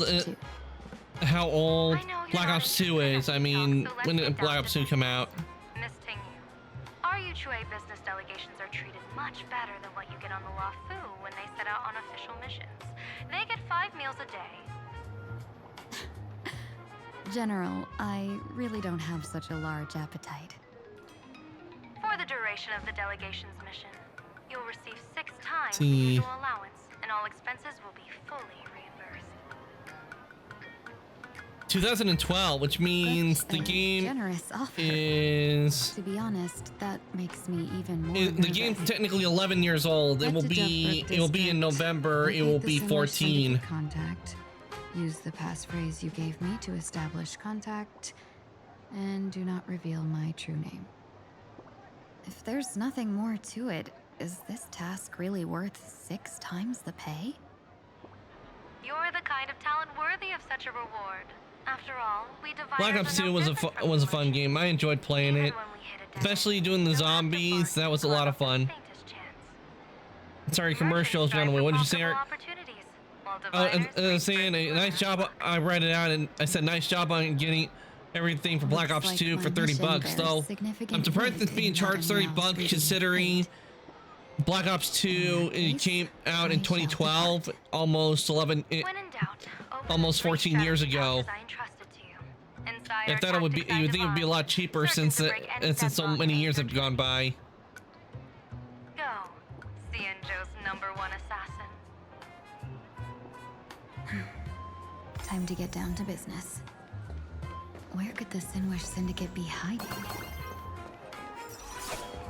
S1: Black Ops 2 is. I mean, when did Black Ops 2 come out?
S15: Miss Ting Yu, our Yuchue business delegations are treated much better than what you get on the Luofu when they set out on official missions. They get 5 meals a day.
S16: General, I really don't have such a large appetite.
S15: For the duration of the delegation's mission, you'll receive 6 times the
S1: See.
S15: usual allowance, and all expenses will be fully reimbursed.
S1: 2012, which means the game
S16: Generous offer.
S1: is.
S16: To be honest, that makes me even more.
S1: The game's technically 11 years old. It will be in November. It will be 14.
S16: Contact. Use the passphrase you gave me to establish contact, and do not reveal my true name. If there's nothing more to it, is this task really worth 6 times the pay?
S15: You're the kind of talent worthy of such a reward. After all, we divide
S1: Black Ops 2 was a fun game. I enjoyed playing it, especially doing the zombies. That was a lot of fun. Sorry, commercials gone away. What did you say, Eric? Saying a nice job. I read it out and I said nice job on getting everything for Black Ops 2 for $30. Though I'm surprised it's being charged $30 considering Black Ops 2 it came out in 2012, almost 14 years ago. I thought it would be. You would think it would be a lot cheaper since so many years have gone by.
S15: Go, Xianzhou's #1 assassin.
S16: Time to get down to business. Where could the Sinwish Syndicate be hiding?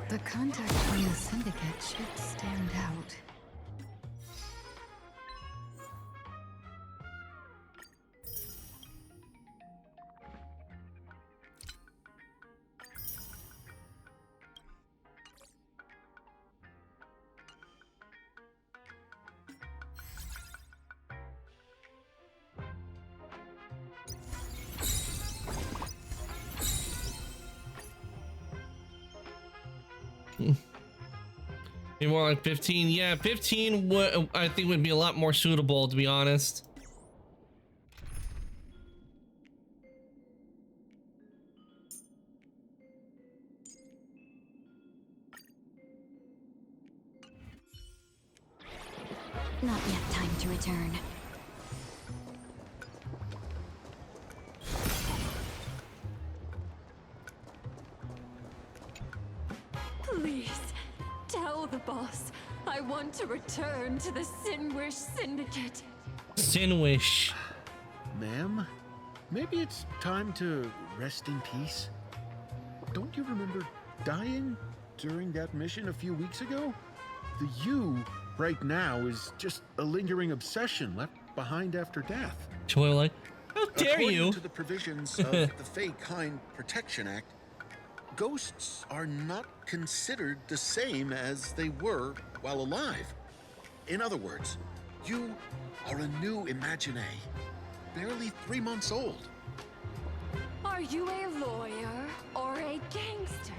S16: The contact from the Syndicate should stand out.
S1: Maybe more like 15. Yeah, 15 would, I think, would be a lot more suitable, to be honest.
S16: Not yet time to return.
S17: Please, tell the boss I want to return to the Sinwish Syndicate.
S1: Sinwish.
S18: Ma'am, maybe it's time to rest in peace. Don't you remember dying during that mission a few weeks ago? The you right now is just a lingering obsession left behind after death.
S1: Twilight, how dare
S18: According
S1: you?
S18: to the provisions of the Fey Kind Protection Act, ghosts are not considered the same as they were while alive. In other words, you are a new Imagine, barely 3 months old.
S17: Are you a lawyer or a gangster?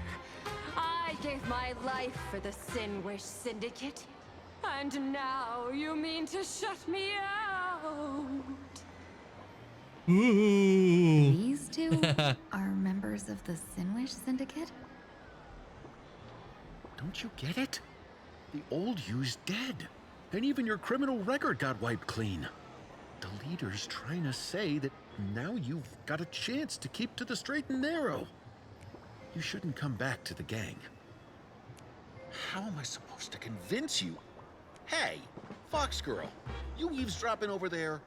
S17: I gave my life for the Sinwish Syndicate. And now you mean to shut me out?
S1: Ooh.
S16: These two are members of the Sinwish Syndicate?
S18: Don't you get it? The old you's dead. And even your criminal record got wiped clean. The leader's trying to say that now you've got a chance to keep to the straight and narrow. You shouldn't come back to the gang. How am I supposed to convince you? Hey, Fox Girl, you eavesdropping over there?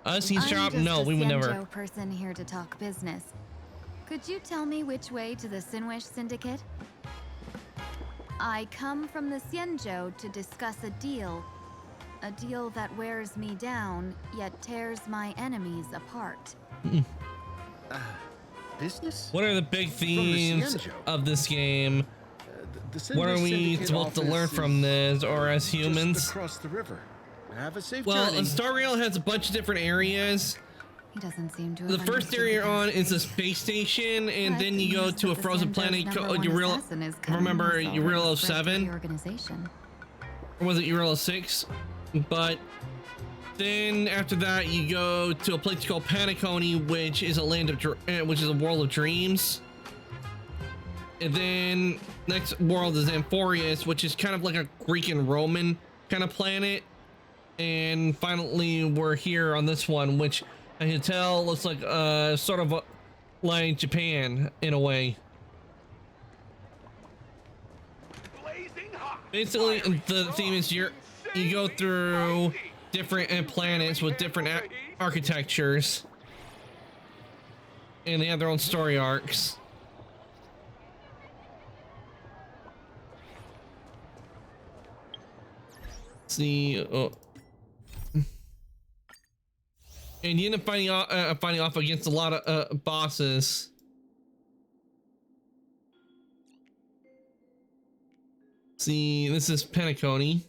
S1: Us eavesdrop? No, we would never.
S16: I'm just a person here to talk business. Could you tell me which way to the Sinwish Syndicate? I come from the Xianzhou to discuss a deal that wears me down, yet tears my enemies apart.
S18: Business?
S1: What are the big themes of this game? What are we supposed to learn from this, or as humans?
S18: Just across the river. Have a safe
S1: Well,
S18: journey.
S1: Star Rail has a bunch of different areas.
S16: He doesn't seem to.
S1: The first area you're on is a space station, and then you go to a frozen planet called remember Eurilo 7? Or was it Eurilo 6? But then after that, you go to a place called Panacony, which is a world of dreams. And then next world is Amphorius, which is kind of like a Greek and Roman kind of planet. And finally, we're here on this one, which I can tell looks like sort of like Japan in a way. Basically, the theme is you go through different planets with different architectures, and they have their own story arcs. Let's see. Oh. And you end up fighting off against a lot of bosses. See, this is Penacony.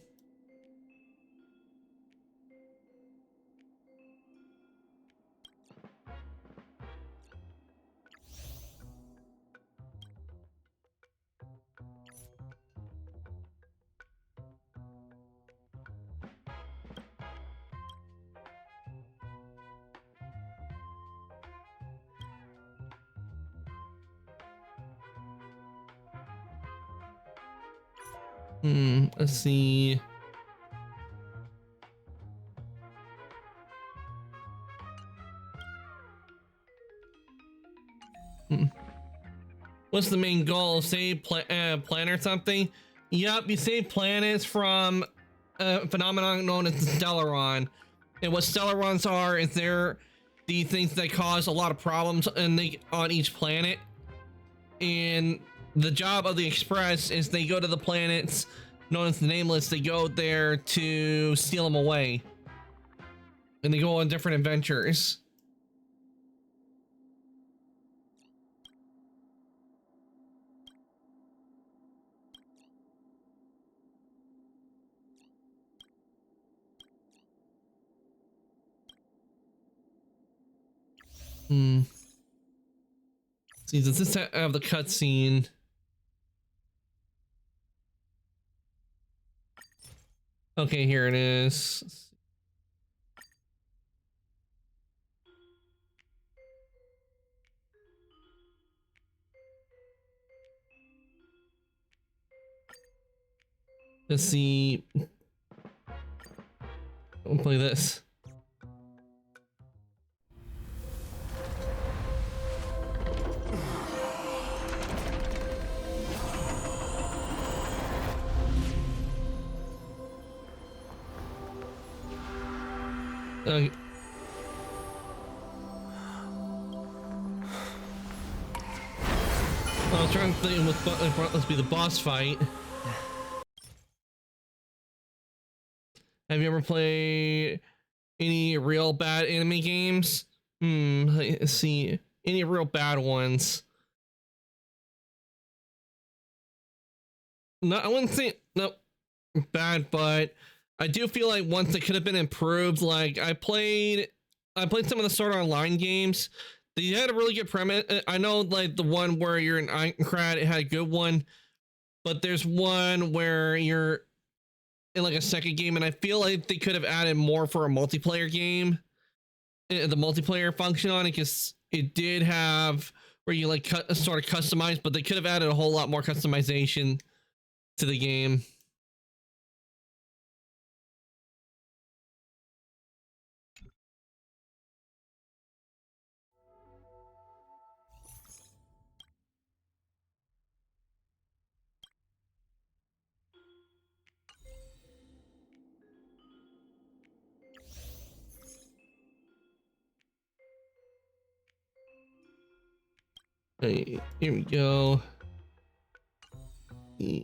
S1: Let's see. What's the main goal? Save planet or something? Yup, you save planets from a phenomenon known as the Stellaron. And what Stellarons are is they're the things that cause a lot of problems on each planet. And the job of the Express is they go to the planets known as the Nameless. They go there to steal them away, and they go on different adventures. See, does this have the cutscene? Okay, here it is. Let's see. We'll play this. Okay. I was trying to think let's be the boss fight. Have you ever played any real bad anime games? Let's see. Any real bad ones? No, I wouldn't say no bad, but I do feel like ones that could have been improved. Like I played some of the Sword Art Online games. They had a really good premise. I know like the one where you're in Aincrad, it had a good one, but there's one where you're in like a second game, and I feel like they could have added more for a multiplayer game. The multiplayer function on it, because it did have where you like sort of customize, but they could have added a whole lot more customization to the game. Hey, here we go. Yeah,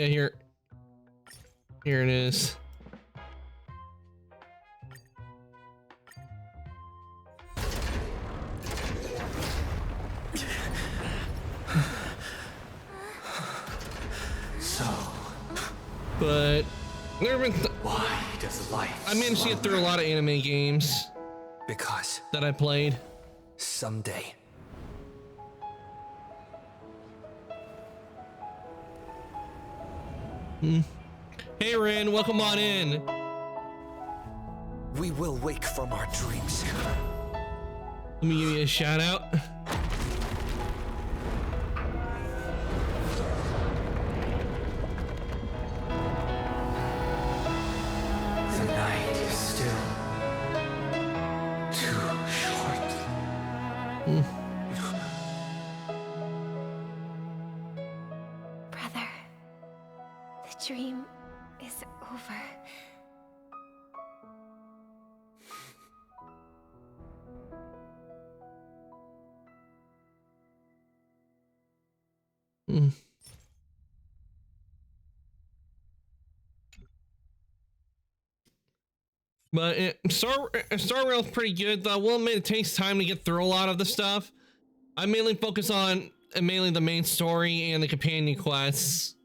S1: here it is.
S6: So,
S1: but there have been
S6: why does life?
S1: I managed to get through a lot of anime games.
S6: Because
S1: that I played.
S6: Someday.
S1: Hey Rin, welcome on in.
S6: We will wake from our dreams.
S1: Let me give you a shout out.
S6: The night is still too short.
S8: Brother, the dream is over.
S1: But Star Rail's pretty good, though. Well, it takes time to get through a lot of the stuff. I mainly focus on mainly the main story and the companion quests.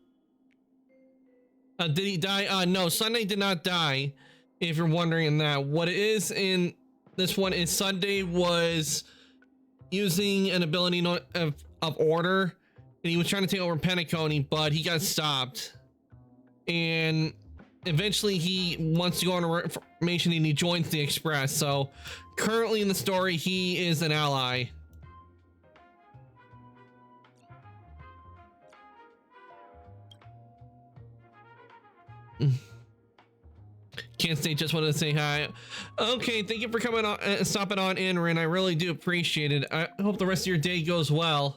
S1: Did he die? No, Sunday did not die. If you're wondering that, what it is in this one is Sunday was using an ability of order, and he was trying to take over Penacony, but he got stopped. And eventually he wants to go on a reformation and he joins the Express. So currently in the story, he is an ally. Can't stay, just wanted to say hi. Okay, thank you for coming on, stopping on in, Rin. I really do appreciate it. I hope the rest of your day goes well.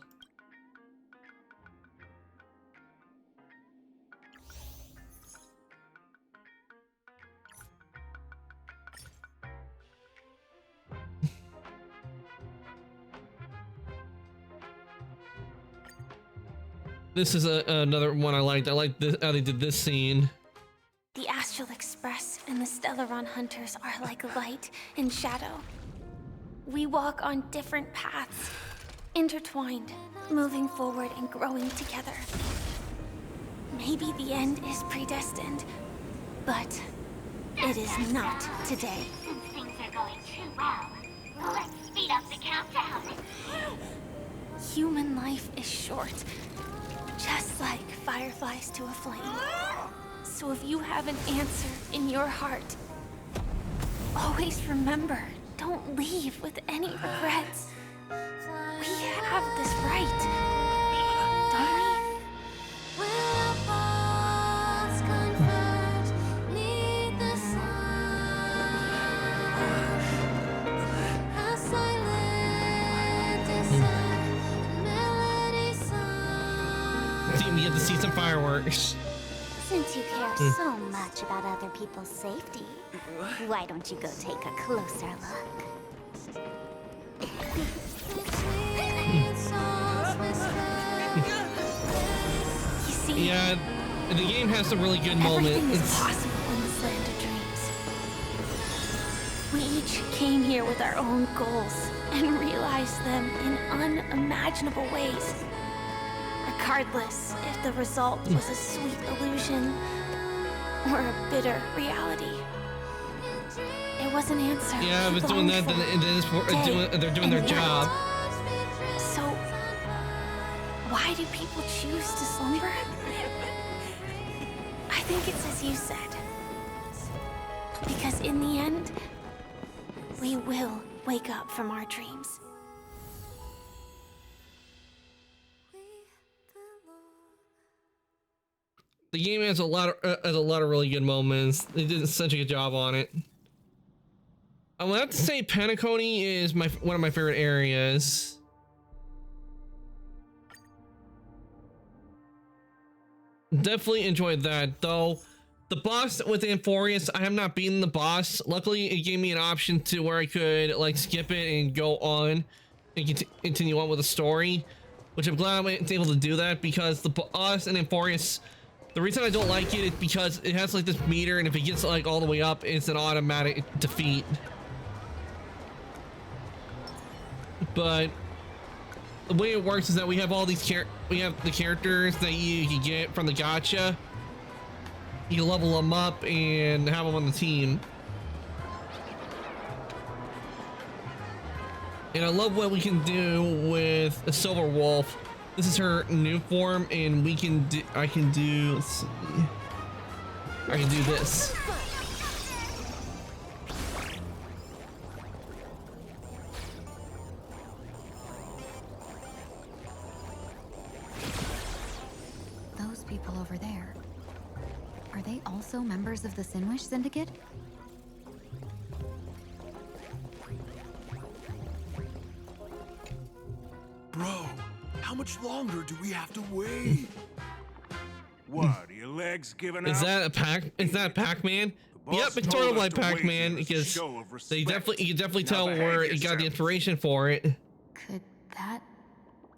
S1: This is another one I liked. I liked this, how they did this scene.
S8: The Astral Express and the Stellaron Hunters are like light and shadow. We walk on different paths, intertwined, moving forward and growing together. Maybe the end is predestined, but it is not today.
S2: Since things are going too well, let's speed up the countdown.
S8: Human life is short, just like fireflies to a flame. So if you have an answer in your heart, always remember, don't leave with any regrets. We have this right, don't we?
S1: We get to see some fireworks.
S2: Since you care so much about other people's safety, why don't you go take a closer look?
S8: You see,
S1: Yeah, the game has some really good
S8: everything
S1: moments.
S8: is possible in this land of dreams. We each came here with our own goals and realized them in unimaginable ways. Regardless if the result was a sweet illusion or a bitter reality. It was an answer.
S1: Yeah, I was doing that, then they're doing their job.
S8: So, why do people choose to slumber? I think it's as you said. Because in the end, we will wake up from our dreams.
S1: The game has a lot of really good moments. They did such a good job on it. I would have to say Penacony is one of my favorite areas. Definitely enjoyed that, though. The boss with Amphorius, I have not beaten the boss. Luckily, it gave me an option to where I could like skip it and go on and continue on with the story, which I'm glad I was able to do that, because the boss in Amphorius, the reason I don't like it is because it has like this meter, and if it gets like all the way up, it's an automatic defeat. But the way it works is that we have all these we have the characters that you can get from the gacha. You level them up and have them on the team. And I love what we can do with a Silver Wolf. This is her new form, and we can do, I can do, let's see. I can do this.
S16: Those people over there, are they also members of the Sinwish Syndicate?
S14: Bro, how much longer do we have to wait? What, are your legs giving out?
S1: Is that Pac-Man? Yep, it's sort of like Pac-Man, because you can definitely tell where it got the inspiration for it.
S16: Could that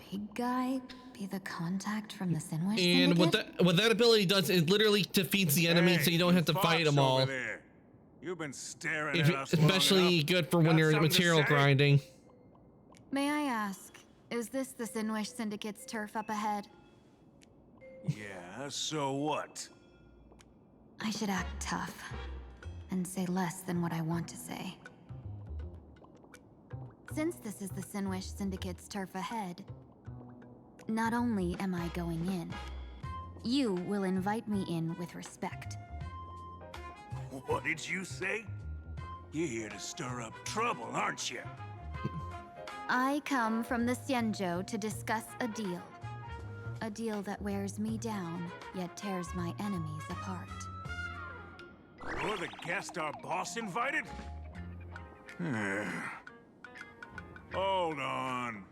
S16: big guy be the contact from the Sinwish
S1: And
S16: Syndicate?
S1: what that ability does, it literally defeats the enemy, so you don't have to fight them all.
S14: You've been staring at us
S1: Especially good for when you're material grinding.
S16: May I ask, is this the Sinwish Syndicate's turf up ahead?
S14: Yeah, so what?
S16: I should act tough and say less than what I want to say. Since this is the Sinwish Syndicate's turf ahead, not only am I going in, you will invite me in with respect.
S14: What did you say? You're here to stir up trouble, aren't you?
S16: I come from the Xianzhou to discuss a deal. A deal that wears me down, yet tears my enemies apart.
S14: You're the guest our boss invited? Hold on.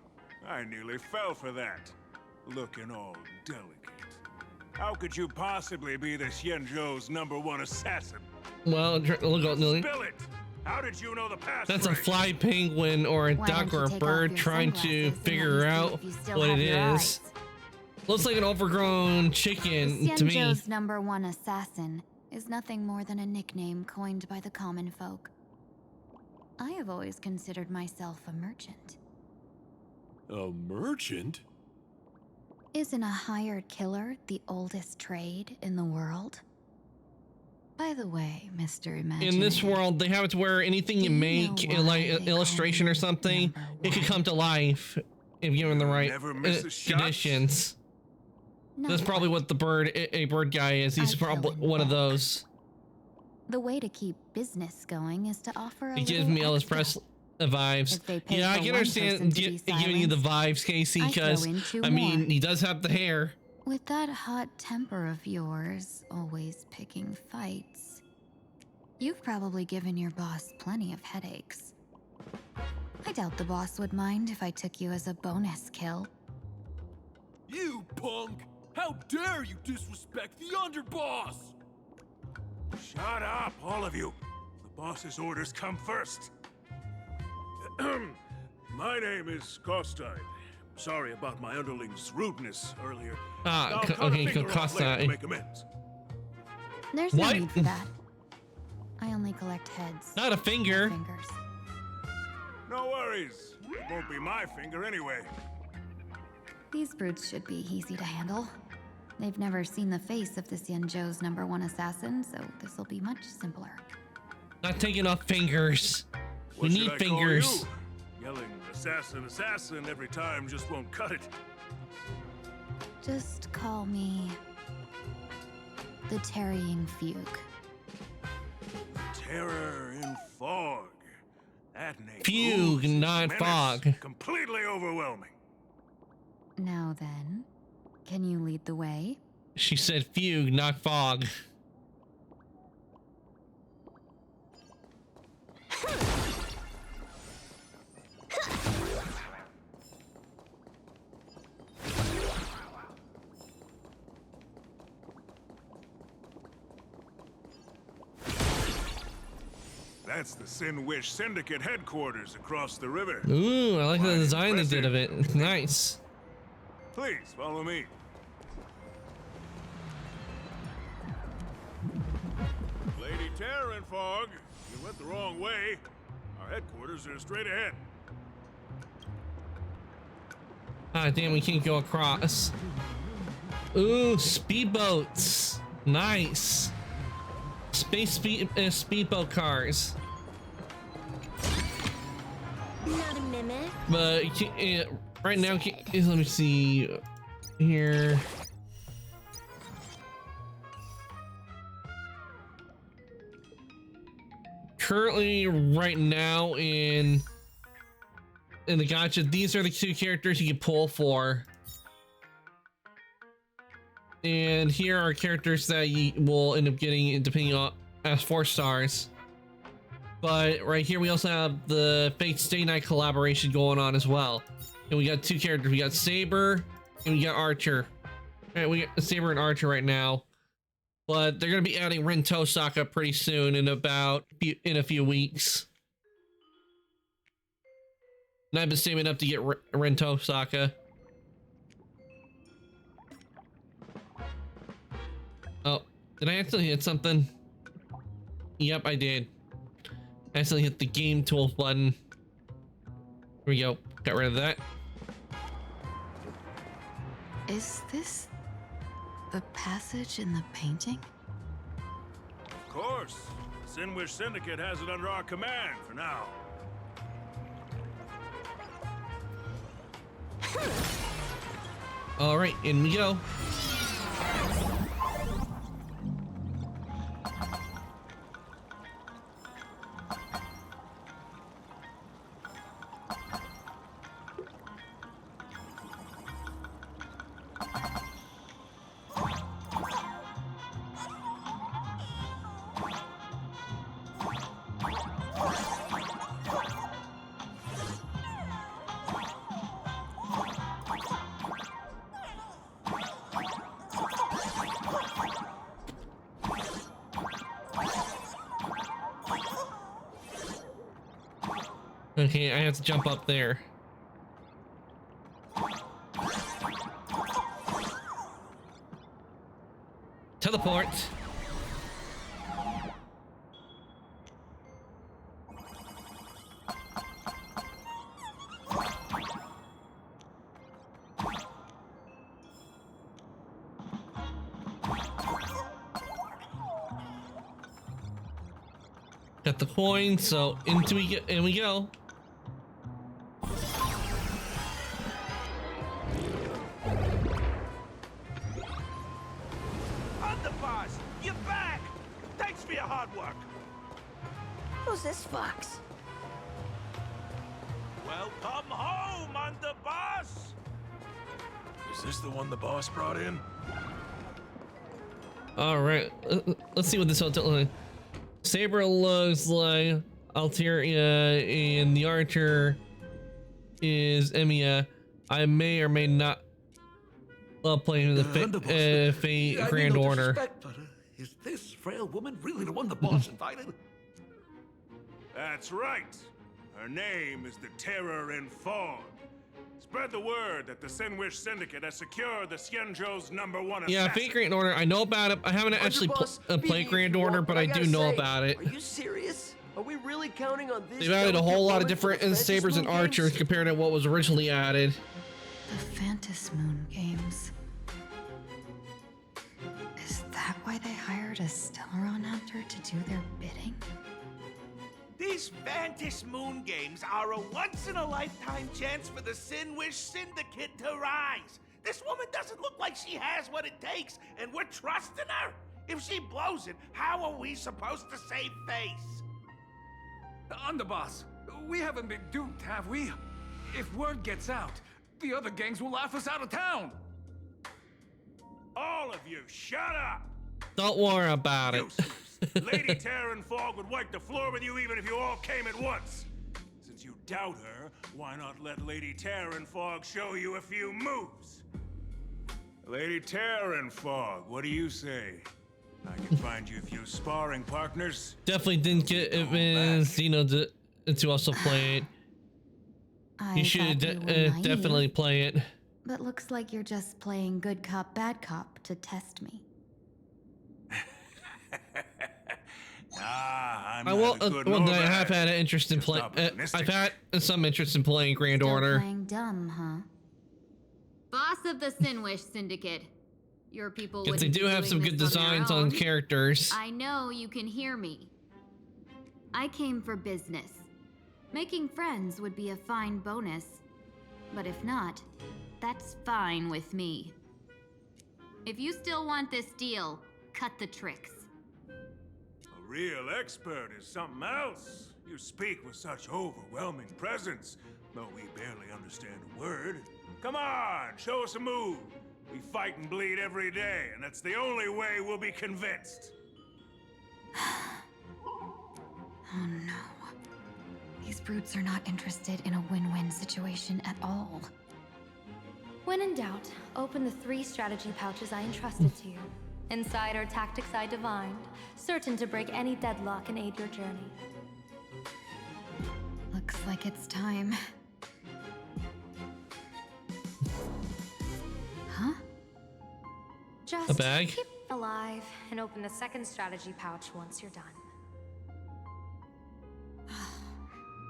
S14: I nearly fell for that. Looking all delicate. How could you possibly be the Xianzhou's #1 assassin?
S1: Well, look out, Lily.
S14: Spill it! How did you know the passphrase?
S1: That's a fly penguin or a duck or a bird trying to figure out what it is. Looks like an overgrown chicken to me.
S16: Xianzhou's #1 assassin is nothing more than a nickname coined by the common folk. I have always considered myself a merchant.
S18: A merchant?
S16: Isn't a hired killer the oldest trade in the world? By the way, Mr. Imaginary,
S1: In this world, they have it to where anything you make, like an illustration or something, it could come to life if given the right conditions. That's probably what the bird guy is. He's probably one of those.
S16: The way to keep business going is to offer a
S1: He gives
S16: little
S1: me Elvis
S16: extra.
S1: Presley vibes.
S16: Yeah,
S1: I can understand giving you the vibes, Casey, because I mean he does have the hair.
S16: With that hot temper of yours, always picking fights, you've probably given your boss plenty of headaches. I doubt the boss would mind if I took you as a bonus kill.
S19: You punk! How dare you disrespect the underboss!
S14: Shut up, all of you. The boss's orders come first. My name is Kostine. Sorry about my underling's rudeness earlier.
S1: Ah,
S14: I'll cut a
S1: okay,
S14: finger off later to
S1: Kostine.
S14: make amends.
S16: There's no need for that. I only collect heads.
S1: Not a finger.
S16: Fingers.
S14: No worries. It won't be my finger anyway.
S16: These brutes should be easy to handle. They've never seen the face of this Yanzhou's #1 assassin, so this'll be much simpler.
S1: Not taking off fingers.
S14: What
S1: We
S14: should
S1: need
S14: I call
S1: fingers.
S14: you? Yelling assassin, assassin every time just won't cut it.
S16: Just call me the Tarrying Fugue.
S14: Terror in fog. That name.
S1: Fugue,
S14: oozes
S1: not
S14: menace.
S1: fog.
S14: Completely overwhelming.
S16: Now then, can you lead the way?
S1: She said fugue, not fog.
S14: That's the Sinwish Syndicate headquarters across the river.
S1: Ooh, I like the
S14: Quite
S1: design they did
S14: impressive.
S1: of it. It's nice.
S14: Please follow me. Lady Terror in Fog, you went the wrong way. Our headquarters are straight ahead.
S1: Ah, damn, we can't go across. Ooh, speedboats. Nice. Space speedboat cars.
S2: Not a mimic.
S1: But right now, let me see here. Currently, right now in the gacha, these are the two characters you can pull for. And here are characters that you will end up getting depending on as 4 stars. But right here we also have the Fate Stay Night collaboration going on as well. And we got 2 characters. We got Saber and we got Archer. Alright, we got Saber and Archer right now. But they're gonna be adding Ren Tosaka pretty soon in a few weeks. And I've been saving up to get Ren Tosaka. Oh, did I actually hit something? Yep, I did. I accidentally hit the game tools button. Here we go. Got rid of that.
S16: Is this the passage in the painting?
S14: Of course. The Sinwish Syndicate has it under our command for now.
S1: All right, in we go. Okay, I have to jump up there. Teleport. Got the coin, so in we go.
S10: Underboss! You're back! Thanks for your hard work!
S20: Who's this fox?
S10: Welcome home, Underboss!
S9: Is this the one the boss brought in?
S1: All right, let's see what this hotel looks like. Saber looks like Alteria, and the archer is Emiya. I may or may not love playing the Fate Grand Order.
S18: But, is this frail woman really the one the boss invited?
S14: That's right. Her name is the Terror in Fog. Spread the word that the Sinwish Syndicate has secured the Xianzhou's #1
S1: Yeah,
S14: assassin.
S1: Fate Grand Order. I know about it. I haven't actually played Grand Order, but I do know about it.
S20: Are you serious? Are we really counting on this?
S1: They've added a whole lot of different
S20: Fantasy
S1: sabers and
S20: Moon
S1: archers
S20: games?
S1: compared to what was originally added.
S16: The Fantas Moon games. Is that why they hired a Stellaron hunter to do their bidding?
S10: These Fantas Moon games are a once-in-a-lifetime chance for the Sinwish Syndicate to rise. This woman doesn't look like she has what it takes, and we're trusting her. If she blows it, how are we supposed to save face?
S19: Underboss, we haven't been duped, have we? If word gets out, the other gangs will laugh us out of town.
S14: All of you, shut up!
S1: Don't worry about it.
S14: Lady Terran Fog would wipe the floor with you even if you all came at once. Since you doubt her, why not let Lady Terran Fog show you a few moves? Lady Terran Fog, what do you say? I can find you a few sparring partners.
S1: Definitely didn't get Zeno to also play it. You should definitely play it.
S16: But looks like you're just playing good cop, bad cop to test me.
S14: I'm
S1: I will.
S14: neither good
S1: Well,
S14: nor
S1: I have
S14: bad.
S1: had an interest in playing. I've had some interest in playing Grand
S16: Still
S1: Order.
S16: playing dumb, huh?
S21: Boss of the Sinwish Syndicate. Your people
S1: Because they
S21: wouldn't
S1: do
S21: be
S1: have
S21: doing
S1: some good
S21: this on their
S1: designs on
S21: own.
S1: characters.
S21: I know you can hear me. I came for business. Making friends would be a fine bonus. But if not, that's fine with me. If you still want this deal, cut the tricks.
S14: A real expert is something else. You speak with such overwhelming presence, though we barely understand a word. Come on, show us a move. We fight and bleed every day, and that's the only way we'll be convinced.
S16: Oh no. These brutes are not interested in a win-win situation at all.
S13: When in doubt, open the 3 strategy pouches I entrusted to you. Inside are tactics I divined, certain to break any deadlock and aid your journey.
S16: Looks like it's time. Huh?
S13: Just
S1: A bag?
S13: keep alive and open the 2nd strategy pouch once you're done.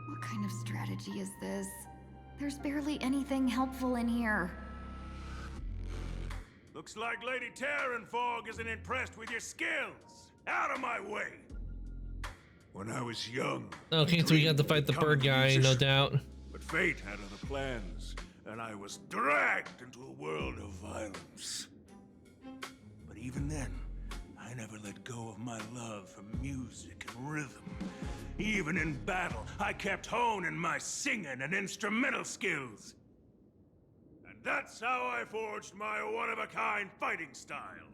S16: What kind of strategy is this? There's barely anything helpful in here.
S14: Looks like Lady Terran Fog isn't impressed with your skills. Out of my way! When I was young,
S1: Okay, so we got to fight the bird guy, no doubt.
S14: but fate had other plans, and I was dragged into a world of violence. But even then, I never let go of my love for music and rhythm. Even in battle, I kept honing my singing and instrumental skills. And that's how I forged my one-of-a-kind fighting style.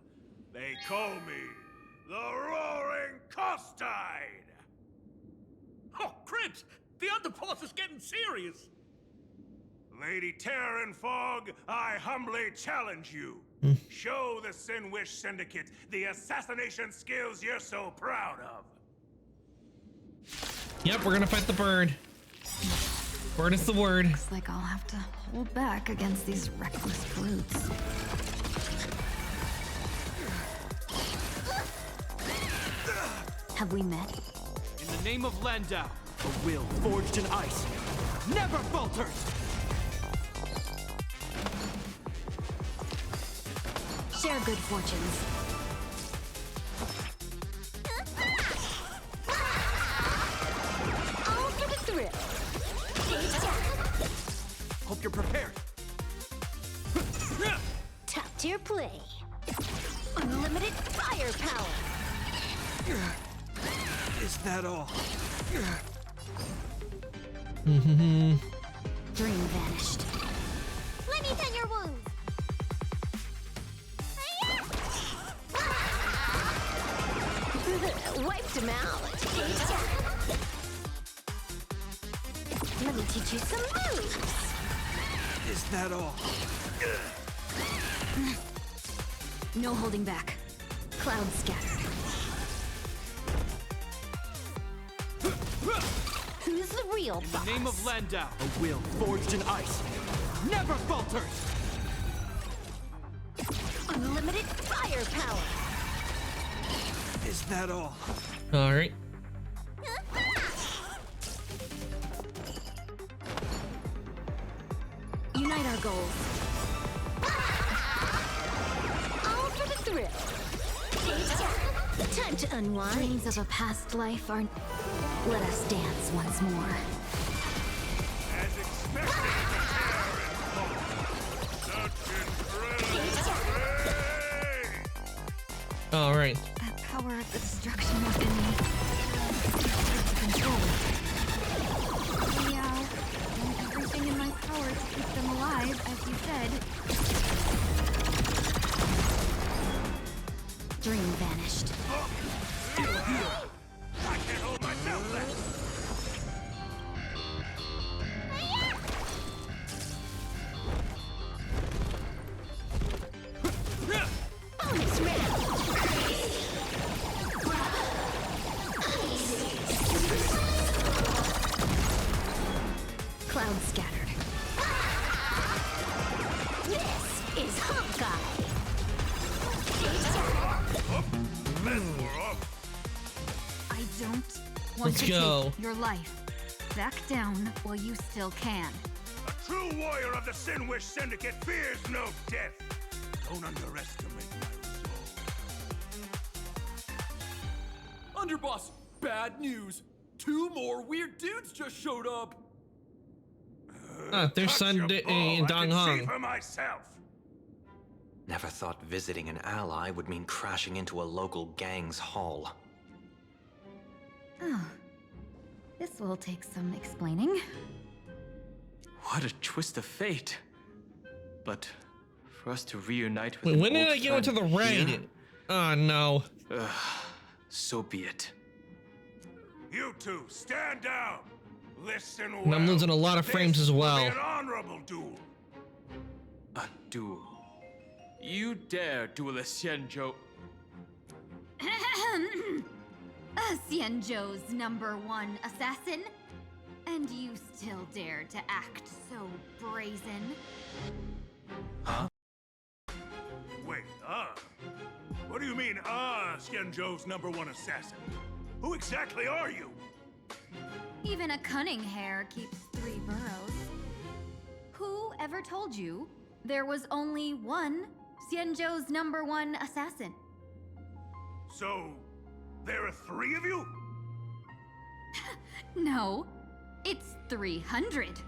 S14: They call me the Roaring Costide!
S19: Oh, Cribs! The underboss is getting serious!
S14: Lady Terran Fog, I humbly challenge you. Show the Sinwish Syndicate the assassination skills you're so proud of.
S1: Yep, we're gonna fight the bird. Bird is the word.
S16: Looks like I'll have to hold back against these reckless brutes.
S21: Have we met?
S3: In the name of Landau, a will forged in ice never falters!
S21: Share good fortunes.
S20: All for the thrill.
S3: Hope you're prepared.
S20: Top tier play. Unlimited fire firepower!
S3: Is that all?
S21: Dream vanished.
S2: Let me tend your wounds.
S20: Wiped him out. Let me teach you some moves.
S3: Is that all?
S21: No holding back. Cloud scattered.
S20: Who's the real
S3: In
S20: boss?
S3: the name of Landau, a will forged in ice never falters!
S20: Unlimited firepower!
S3: Is that all?
S1: All right.
S21: Unite our goals.
S20: All for the thrill. Time to unwind.
S21: Dreams of a past life are... Let us dance once more.
S14: As expected,
S1: All right.
S21: That power of the destruction within me. Hard to control. Yeah, doing everything in my power to keep them alive, as you said. Dream vanished.
S14: I can't hold myself back.
S20: Bonus round!
S21: Cloud scattered.
S20: This is Hawkeye!
S21: I don't want
S1: Let's
S21: to
S1: go.
S21: take your life. Back down while you still can.
S14: A true warrior of the Sinwish Syndicate fears no death. Don't underestimate my resolve.
S19: Underboss, bad news. 2 more weird dudes just showed up.
S1: There's Sunday and Dong Hong.
S14: For myself.
S4: Never thought visiting an ally would mean crashing into a local gang's hall.
S21: Oh. This will take some explaining.
S5: What a twist of fate. But for us to reunite with
S1: Wait,
S5: an
S1: when did
S5: old
S1: I go into the
S5: friend
S1: raid?
S5: here?
S1: Oh no.
S5: So be it.
S14: You two, stand down. Listen well.
S1: And I'm losing a lot of frames as
S14: This will
S1: well.
S14: be an honorable duel.
S5: A duel. You dare duel a Xianzhou?
S21: Xianzhou's #1 assassin? And you still dare to act so brazen?
S14: Wait, what do you mean, Xianzhou's #1 assassin? Who exactly are you?
S21: Even a cunning hare keeps 3 burrows. Who ever told you there was only one Xianzhou's #1 assassin?
S14: So, there are 3 of you?
S21: No, it's 300.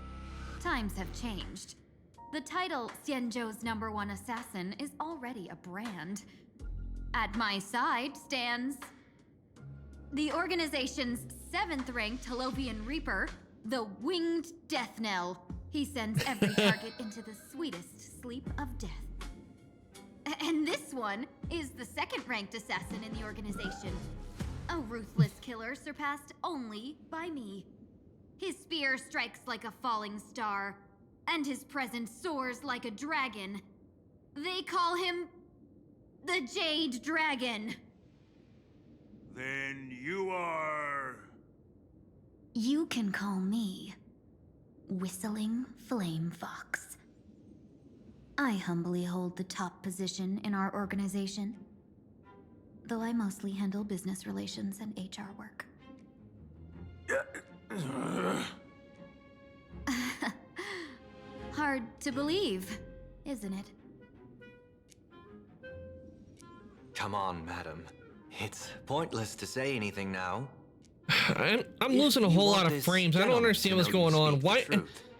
S21: Times have changed. The title Xianzhou's #1 assassin is already a brand. At my side stands the organization's 7th-ranked Halovian Reaper, the Winged Death Knell. He sends every target into the sweetest sleep of death. And this one is the 2nd-ranked assassin in the organization. A ruthless killer surpassed only by me. His spear strikes like a falling star, and his presence soars like a dragon. They call him the Jade Dragon.
S14: Then you are...
S21: You can call me Whistling Flame Fox. I humbly hold the top position in our organization, though I mostly handle business relations and HR work. Hard to believe, isn't it?
S4: Come on, madam. It's pointless to say anything now.
S1: I'm losing a whole lot of frames. I don't understand what's going on. Why?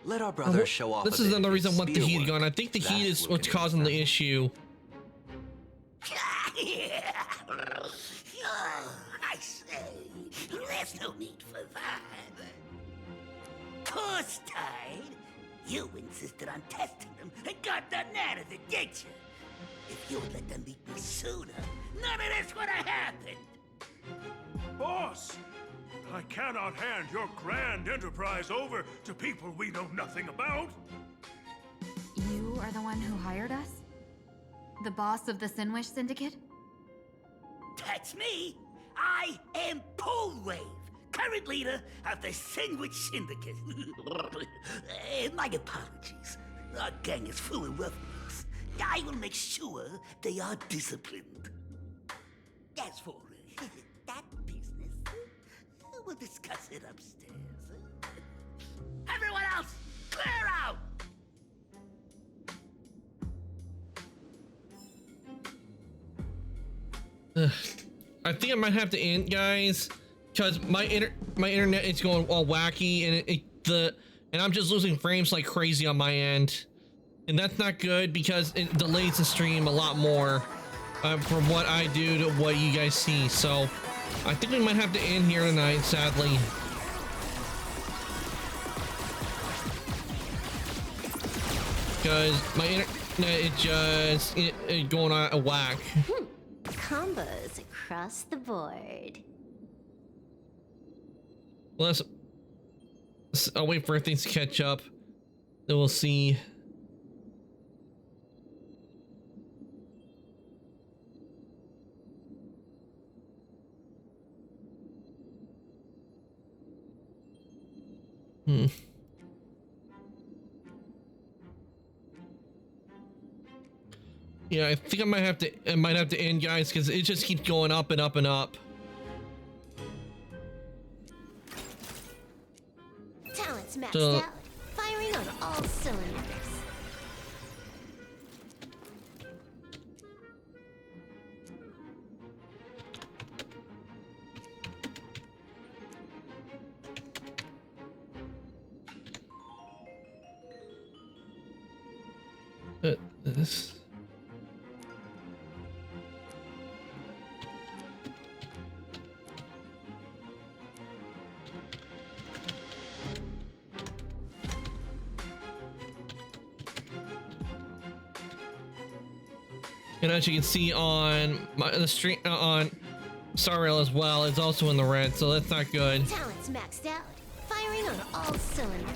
S4: Let our brother show off.
S1: This is another reason I want the heat going. I think the heat is what's causing the issue.
S10: Yeah. I say, there's no need for that. Costide, you insisted on testing them and got done out of it, didn't you? If you would let them meet me sooner, none of this would have happened.
S14: Boss! I cannot hand your grand enterprise over to people we know nothing about.
S21: You are the one who hired us? The boss of the Sinwish Syndicate?
S10: That's me. I am Polwave, current leader of the Sinwich Syndicate. My apologies. Our gang is full of roughnecks. I will make sure they are disciplined. As for that business, we'll discuss it upstairs. Everyone else, clear out!
S1: I think I might have to end, guys, because my internet is going all wacky, and I'm just losing frames like crazy on my end, and that's not good because it delays the stream a lot more from what I do to what you guys see. So I think we might have to end here tonight, sadly. Because my internet is just going on a whack.
S20: Combos across the board.
S1: I'll wait for things to catch up. Then we'll see. Yeah, I think I might have to end, guys, because it just keeps going up and up and up.
S20: Talent's maxed out. Firing on all cylinders.
S1: This. And as you can see on the stream on Star Rail as well, it's also in the red, so that's not good.
S20: Talent's maxed out. Firing on all cylinders.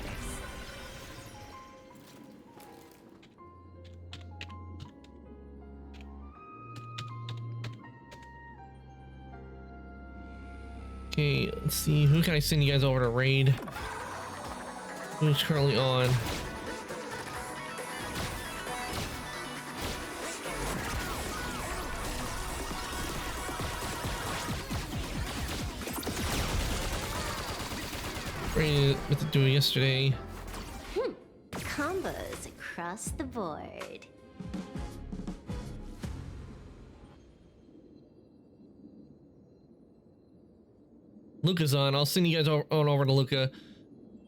S1: Okay, let's see. Who can I send you guys over to raid? Who's currently on? Raid what to do yesterday.
S20: Combos across the board.
S1: Luca's on. I'll send you guys on over to Luca.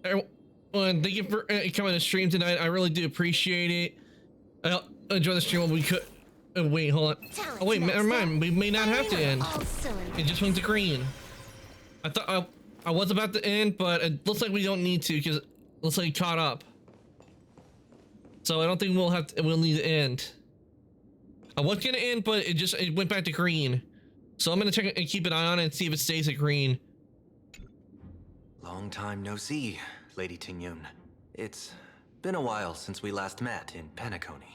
S1: Thank you for coming to stream tonight. I really do appreciate it. I'll enjoy the stream when we could. Wait, hold on. Oh wait, never mind. We may not have to end. It just went to green. I thought I was about to end, but it looks like we don't need to because it looks like it caught up. So I don't think we'll need to end. I was gonna end, but it went back to green. So I'm gonna check and keep an eye on it and see if it stays at green.
S4: Long time no see, Lady Tingyun. It's been a while since we last met in Penacony.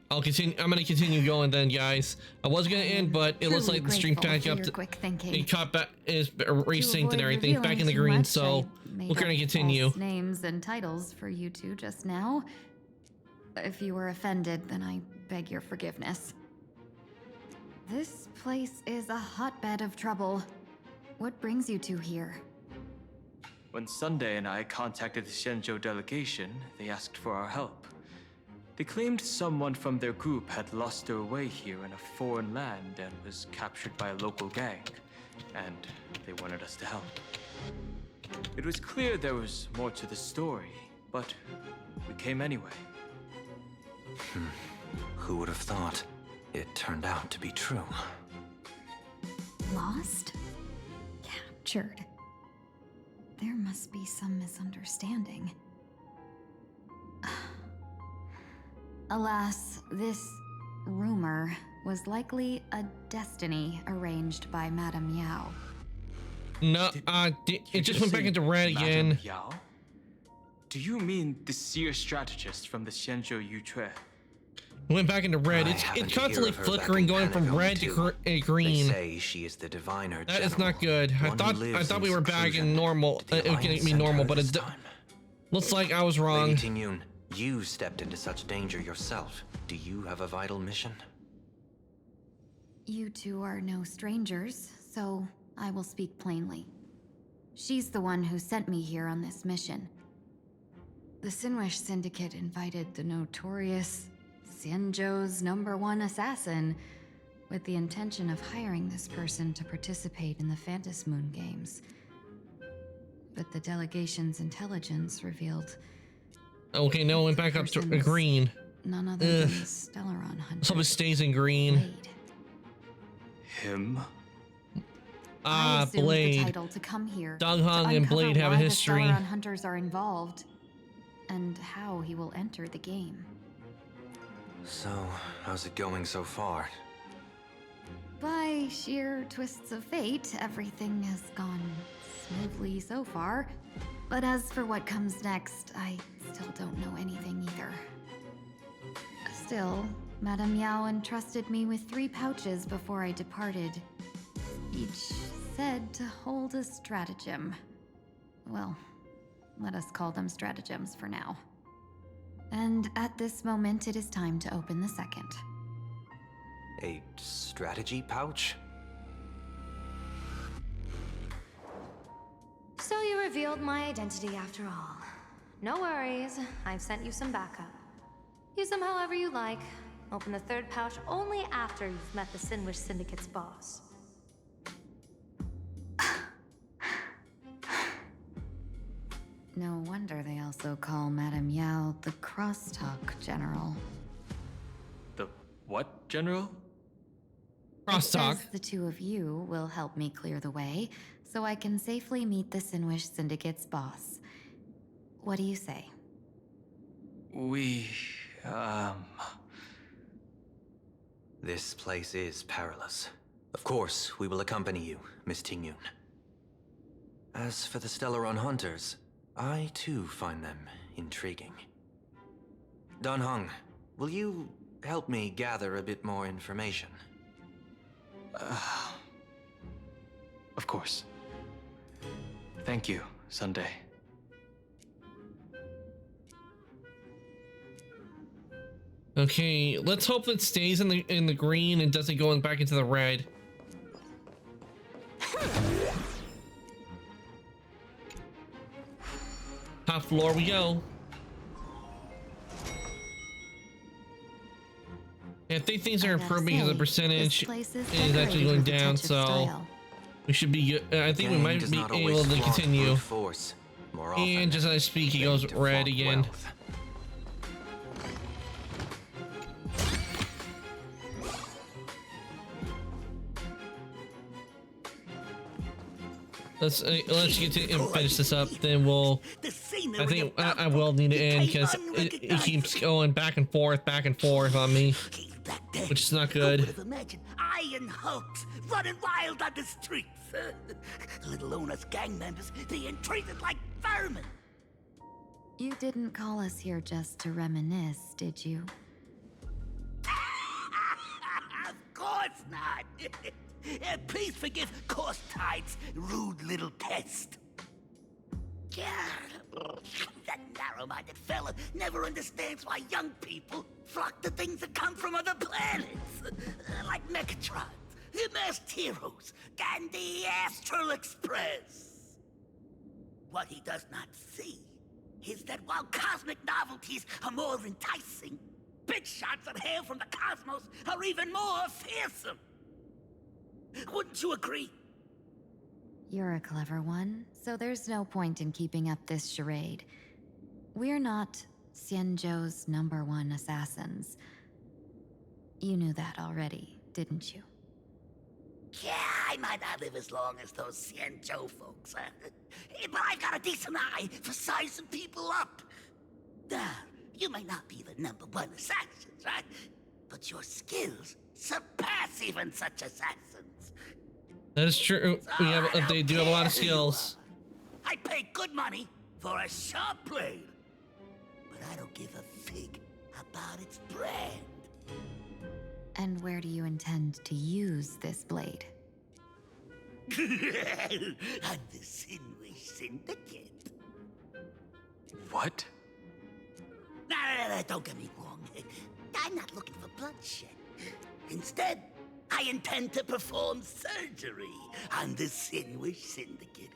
S1: I'm gonna continue going then, guys. I was gonna end, but it looks like the stream back up. It caught back, is resynced and everything back in the green. So we're gonna continue.
S21: Names and titles for you two just now. If you were offended, then I beg your forgiveness. This place is a hotbed of trouble. What brings you two here?
S5: When Sunday and I contacted the Shenzhou delegation, they asked for our help. They claimed someone from their group had lost their way here in a foreign land and was captured by a local gang, and they wanted us to help. It was clear there was more to the story, but we came anyway.
S4: Who would have thought? It turned out to be true.
S16: Lost? Captured? There must be some misunderstanding. Alas, this rumor was likely a destiny arranged by Madame Yao.
S1: No, it just went back into red again.
S5: Madame Yao? Do you mean the seer strategist from the Xianzhou Yutue?
S1: It went back into red. It's constantly flickering, going from red to green.
S6: They say she is the diviner.
S1: That is not good. I thought we were back in normal. It was gonna be normal, but it looks like I was wrong.
S6: Lady Tingyun, you stepped into such danger yourself. Do you have a vital mission?
S16: You two are no strangers, so I will speak plainly. She's the one who sent me here on this mission. The Sinwish Syndicate invited the notorious Xianzhou's #1 assassin with the intention of hiring this person to participate in the Phantom Moon Games. But the delegation's intelligence revealed...
S1: Okay, no, it went back up to green.
S16: None other than the Stellaron Hunter.
S1: So it stays in green.
S5: Him?
S1: Blade.
S16: The title to come here
S1: Dong Hong and Blade have a history.
S16: The Stellaron Hunters are involved, and how he will enter the game.
S6: So, how's it going so far?
S16: By sheer twists of fate, everything has gone smoothly so far. But as for what comes next, I still don't know anything either. Still, Madame Yao entrusted me with 3 pouches before I departed. Each said to hold a stratagem. Well, let us call them stratagems for now. And at this moment, it is time to open the second.
S6: A strategy pouch?
S13: So you revealed my identity after all. No worries, I've sent you some backup. Use them however you like. Open the 3rd pouch only after you've met the Sinwish Syndicate's boss.
S16: No wonder they also call Madame Yao the Crosstalk General.
S5: The what, General?
S1: Crosstalk.
S16: The 2 of you will help me clear the way, so I can safely meet the Sinwish Syndicate's boss. What do you say?
S6: This place is perilous. Of course, we will accompany you, Miss Tingyun. As for the Stellaron Hunters, I too find them intriguing. Dan Heng, will you help me gather a bit more information?
S5: Of course. Thank you, Sunday.
S1: Okay, let's hope it stays in the green and doesn't go back into the red. Top floor we go. I think things are improving because the percentage is actually going down, so we should be good. I think we might be able to continue. And just as I speak, he goes red again. Let's get to finish this up. Then we'll. I think I will need to end because it keeps going back and forth on me, which is not good.
S10: Imagine Iron Hulks running wild on the streets. Little Luna's gang members being treated like vermin.
S16: You didn't call us here just to reminisce, did you?
S10: Of course not. Please forgive Course Tide's rude little test. That narrow-minded fella never understands why young people flock to things that come from other planets. Like Mechatrons, Masked Heroes, and the Astral Express. What he does not see is that while cosmic novelties are more enticing, big shots that hail from the cosmos are even more fearsome. Wouldn't you agree?
S16: You're a clever one, so there's no point in keeping up this charade. We're not Xianzhou's #1 assassins. You knew that already, didn't you?
S10: Yeah!
S7: I might not live as long as those Xianzhou folks, but I've got a decent eye for sizing people up. Now, you may not be the #1 assassins, right? But your skills surpass even such assassins.
S1: That is true. They do have a lot of skills.
S7: I pay good money for a sharp blade, but I don't give a fig about its brand.
S16: And where do you intend to use this blade?
S7: On the Sinwish Syndicate.
S5: What?
S7: No, don't get me wrong. I'm not looking for bloodshed. Instead, I intend to perform surgery on the Sinwish Syndicate.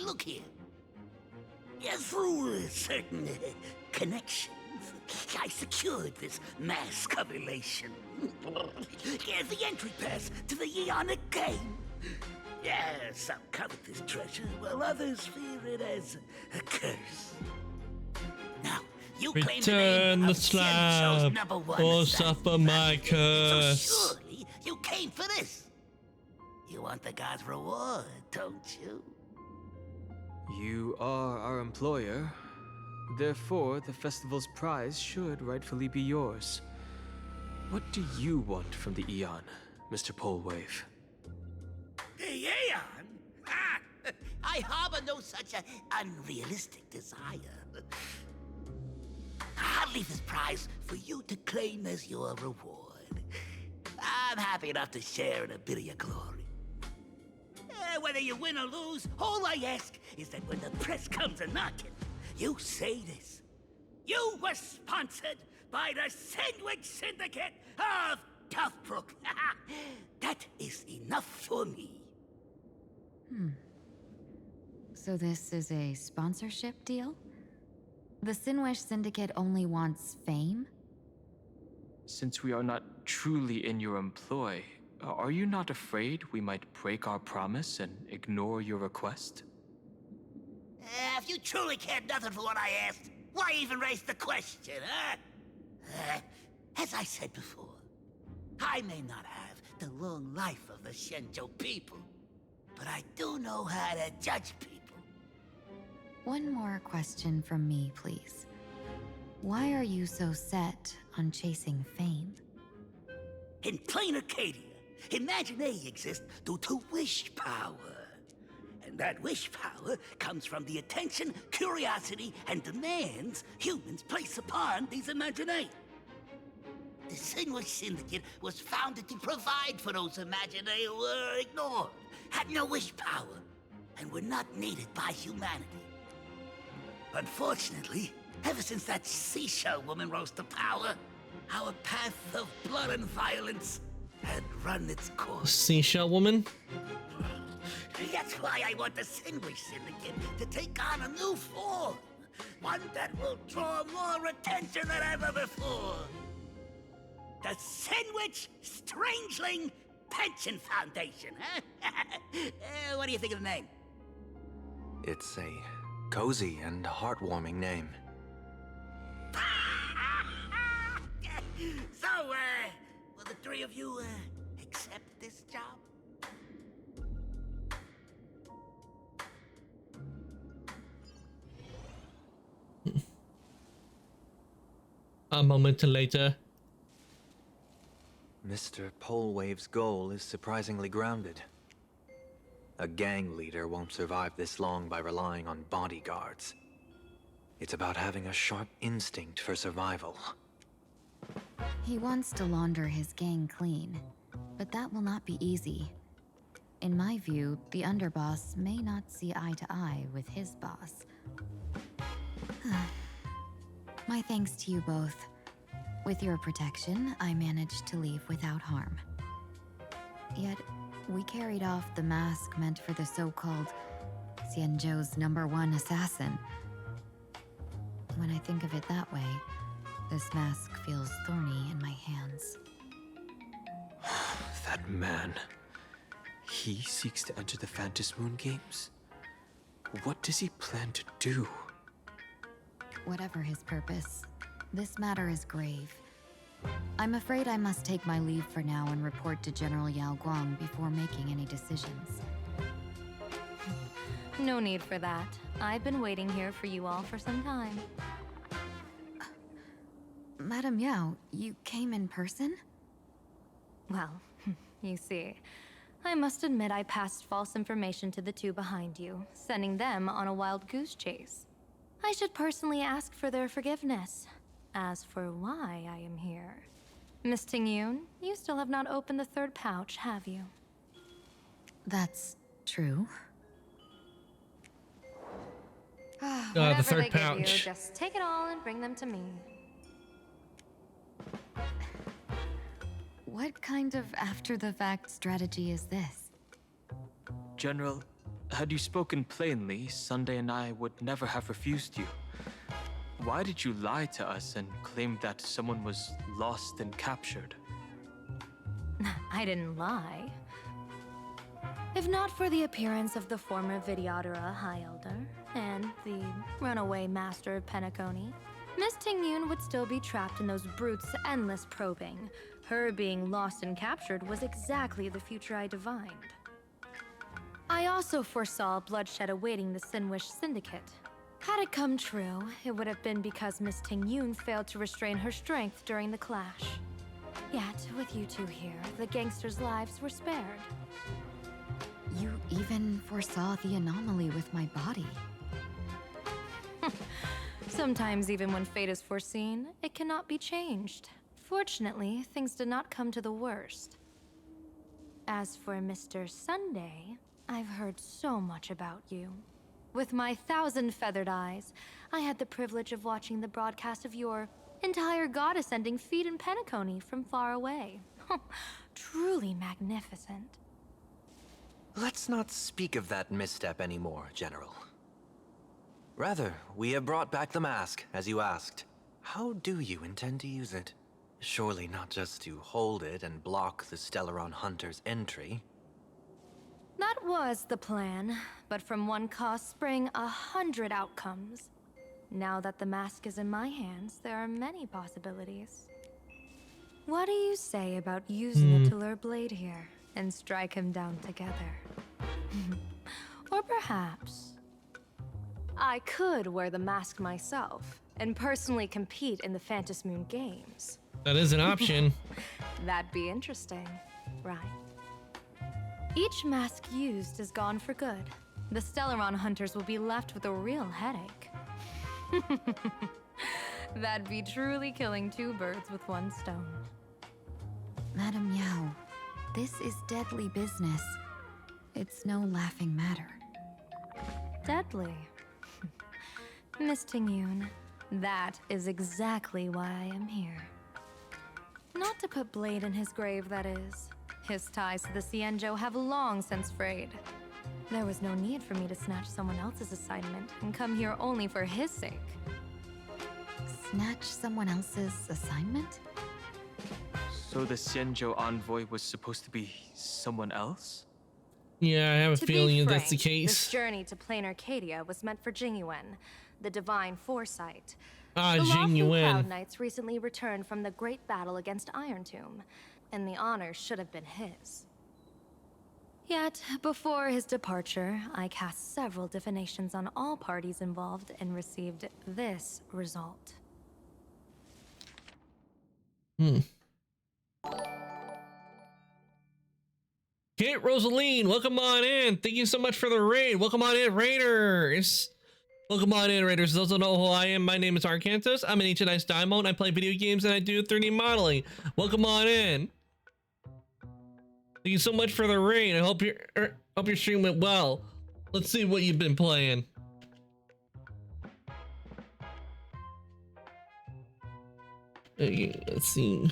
S7: Look here. Through certain connections, I secured this mass correlation. The entry pass to the Eonic game. Some covet this treasure, while others fear it as a curse. Now, you claim the name
S1: Return
S7: of
S1: the
S7: Xianzhou's
S1: slab,
S7: #1
S1: or
S7: assassin,
S1: suffer my
S7: right?
S1: curse.
S7: So surely you came for this. You want the god's reward, don't you?
S5: You are our employer. Therefore, the festival's prize should rightfully be yours. What do you want from the Eon, Mr. Polwave?
S7: The Aeon? I harbor no such an unrealistic desire. I'll leave this prize for you to claim as your reward. I'm happy enough to share in a bit of your glory. Whether you win or lose, all I ask is that when the press comes a-knocking, you say this. You were sponsored by the Sandwich Syndicate of Toughbrook. That is enough for me.
S16: So this is a sponsorship deal? The Sinwish Syndicate only wants fame?
S5: Since we are not truly in your employ, are you not afraid we might break our promise and ignore your request?
S7: If you truly cared nothing for what I asked, why even raise the question, huh? As I said before, I may not have the long life of the Xianzhou people, but I do know how to judge people.
S16: One more question from me, please. Why are you so set on chasing fame?
S7: In plain Arcadia, Imaginary exists due to wish power. And that wish power comes from the attention, curiosity, and demands humans place upon these Imaginary. The Sinwish Syndicate was founded to provide for those Imaginary who were ignored, had no wish power, and were not needed by humanity. Unfortunately, ever since that seashell woman rose to power, our path of blood and violence had run its course.
S1: Seashell woman?
S7: That's why I want the Sinwish Syndicate to take on a new form. One that will draw more attention than ever before. The Sinwich Strangeling Pension Foundation, huh? What do you think of the name?
S4: It's a cozy and heartwarming name.
S7: So, will the three of you, accept this job?
S1: A moment later.
S4: Mr. Polwave's goal is surprisingly grounded. A gang leader won't survive this long by relying on bodyguards. It's about having a sharp instinct for survival.
S16: He wants to launder his gang clean, but that will not be easy. In my view, the underboss may not see eye to eye with his boss. My thanks to you both. With your protection, I managed to leave without harm. Yet, we carried off the mask meant for the so-called Xianzhou's #1 assassin. When I think of it that way, this mask feels thorny in my hands.
S5: That man. He seeks to enter the Phantom Moon Games? What does he plan to do?
S16: Whatever his purpose, this matter is grave. I'm afraid I must take my leave for now and report to General Yao Guang before making any decisions.
S13: No need for that. I've been waiting here for you all for some time.
S16: Madam Yao, you came in person?
S13: Well, you see, I must admit I passed false information to the two behind you, sending them on a wild goose chase. I should personally ask for their forgiveness. As for why I am here, Miss Tingyun, you still have not opened the third pouch, have you?
S16: That's true.
S13: Whatever
S1: the third
S13: they give
S1: pouch.
S13: you, just take it all and bring them to me.
S16: What kind of after-the-fact strategy is this?
S5: General, had you spoken plainly, Sunday and I would never have refused you. Why did you lie to us and claim that someone was lost and captured?
S13: I didn't lie. If not for the appearance of the former Vidyadhara High Elder and the runaway Master of Penacony, Miss Tingyun would still be trapped in those brutes' endless probing. Her being lost and captured was exactly the future I divined. I also foresaw bloodshed awaiting the Sinwish Syndicate. Had it come true, it would have been because Miss Tingyun failed to restrain her strength during the clash. Yet, with you two here, the gangsters' lives were spared.
S16: You even foresaw the anomaly with my body.
S13: Sometimes even when fate is foreseen, it cannot be changed. Fortunately, things did not come to the worst. As for Mr. Sunday, I've heard so much about you. With my 1,000 feathered eyes, I had the privilege of watching the broadcast of your entire goddess-ending feat in Penacony from far away. Truly magnificent.
S4: Let's not speak of that misstep anymore, General. Rather, we have brought back the mask, as you asked. How do you intend to use it? Surely not just to hold it and block the Stellaron Hunter's entry.
S13: That was the plan, but from one cause spring 100 outcomes. Now that the mask is in my hands, there are many possibilities. What do you say about using it to lure Blade here and strike him down together? Or perhaps I could wear the mask myself and personally compete in the Phantom Moon Games.
S1: That is an option.
S13: That'd be interesting, right? Each mask used is gone for good. The Stellaron hunters will be left with a real headache. That'd be truly killing two birds with one stone.
S16: Madam Yao, this is deadly business. It's no laughing matter.
S13: Deadly. Miss Tingyun, that is exactly why I am here. Not to put Blade in his grave, that is. His ties to the Xianzhou have long since frayed. There was no need for me to snatch someone else's assignment and come here only for his sake.
S16: Snatch someone else's assignment?
S5: So the Xianzhou envoy was supposed to be someone else?
S1: Yeah, I have a
S13: To
S1: feeling
S13: be
S1: that's the
S13: frank,
S1: case.
S13: This journey to Plain Arcadia was meant for Jingyuan, the divine foresight.
S1: Ah,
S13: The lawful
S1: Jingyuan.
S13: Cloud Knights recently returned from the great battle against Iron Tomb, and the honor should have been his. Yet, before his departure, I cast several divinations on all parties involved and received this result.
S1: Kate Rosaline, welcome on in. Thank you so much for the raid. Welcome on in, Raiders. Welcome on in, Raiders. Those who don't know who I am, my name is Arcantos. I'm an Ancient Ice Daimon. I play video games and I do 3D modeling. Welcome on in. Thank you so much for the raid. I hope your stream went well. Let's see what you've been playing. Okay, let's see.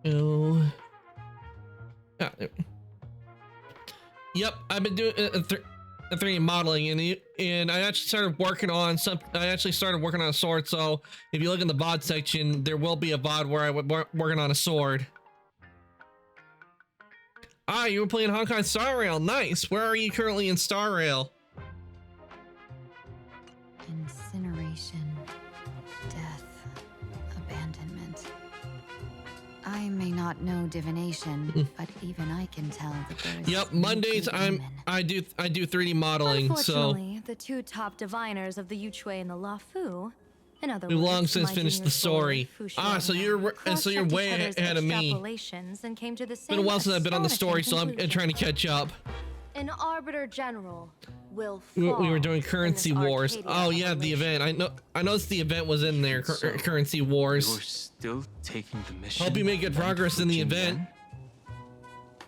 S1: Oh. Ah, there. Yep, I've been doing 3D modeling, and I actually started working on a sword. So if you look in the VOD section, there will be a VOD where I was working on a sword. Ah, you were playing Honkai Star Rail. Nice. Where are you currently in Star Rail?
S16: Divination, death, abandonment. I may not know divination, but even I can tell that there's.
S1: Yep, Mondays I do 3D modeling, so
S13: Unfortunately, the two top diviners of the Yuchui and the Luofu, in other
S1: we've
S13: words,
S1: long since
S13: my
S1: finished
S13: junior
S1: the story.
S13: Fu Shu
S1: Ah, so
S13: and I,
S1: you're way
S13: cross-checked each other's
S1: ahead of me.
S13: extrapolations and came to the
S1: It's been a
S13: same
S1: while since I've been on the story, so I'm
S13: astonishing
S1: trying to catch up.
S13: An arbiter general will
S1: We
S13: fall
S1: were doing
S13: in
S1: Currency
S13: this
S1: Wars.
S13: Arcadia
S1: Oh yeah, the event. I noticed the event was in there. Currency Wars.
S5: You're still taking the mission.
S1: Hope you make good progress in the event.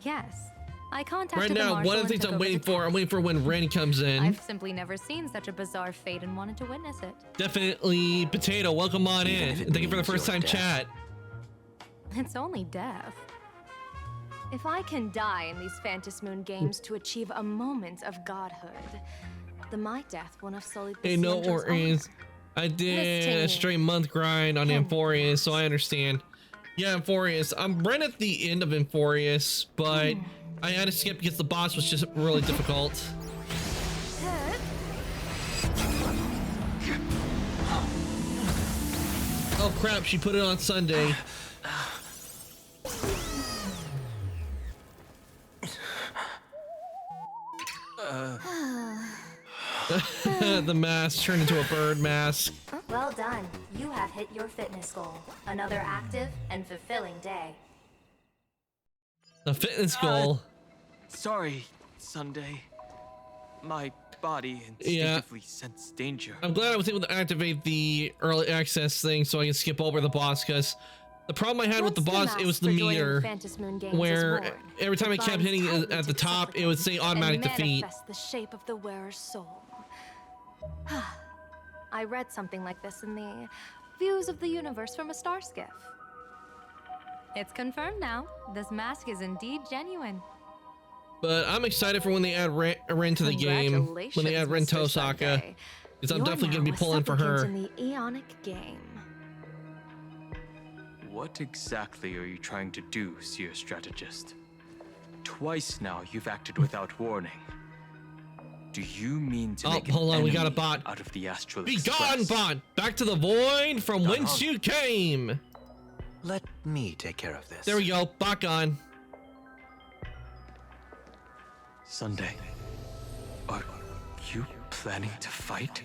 S13: Yes. I contacted
S1: Right
S13: the
S1: now,
S13: marshal
S1: one of the
S13: and
S1: things
S13: took
S1: I'm
S13: over
S1: waiting
S13: the
S1: for, I'm waiting for when Ren comes in.
S13: I've simply never seen such a bizarre fate and wanted to witness it.
S1: Definitely Potato, welcome on in. Thank you for the first time chat.
S13: It's only death. If I can die in these Phantasmoon games to achieve a moment of godhood, then my death won't have sullied the
S1: Hey, no
S13: Cienjo's
S1: worries. I did a straight month grind on Amphorius, so I understand. Yeah, Amphorius. I'm right at the end of Amphorius, but I had to skip because the boss was just really difficult. Oh crap, she put it on Sunday. The mask turned into a bird mask.
S12: Well done. You have hit your fitness goal. Another active and fulfilling day.
S1: A fitness goal.
S5: Sorry, Sunday. My body instinctively sensed danger.
S1: I'm glad I was able to activate the early access thing so I can skip over the boss, because the problem I had with the boss, it was the meter, where every time I kept hitting it at the top, it would say automatic defeat.
S13: The shape of the wearer's soul. I read something like this in the Views of the Universe from a Star Skiff. It's confirmed now. This mask is indeed genuine.
S1: But I'm excited for when they add Ren to the game, when they add Ren Tosaka, because I'm definitely going to be pulling for her.
S13: In the Aeonic game.
S5: What exactly are you trying to do, Seer Strategist? Twice now you've acted without warning. Do you mean to make
S1: hold
S5: an
S1: on, we got a
S5: enemy
S1: bot.
S5: out of the Astral
S1: Be
S5: Express?
S1: gone, bot! Back to the void from whence you came!
S4: Let me take care of this.
S1: There we go, bot gone.
S5: Sunday, are you planning to fight?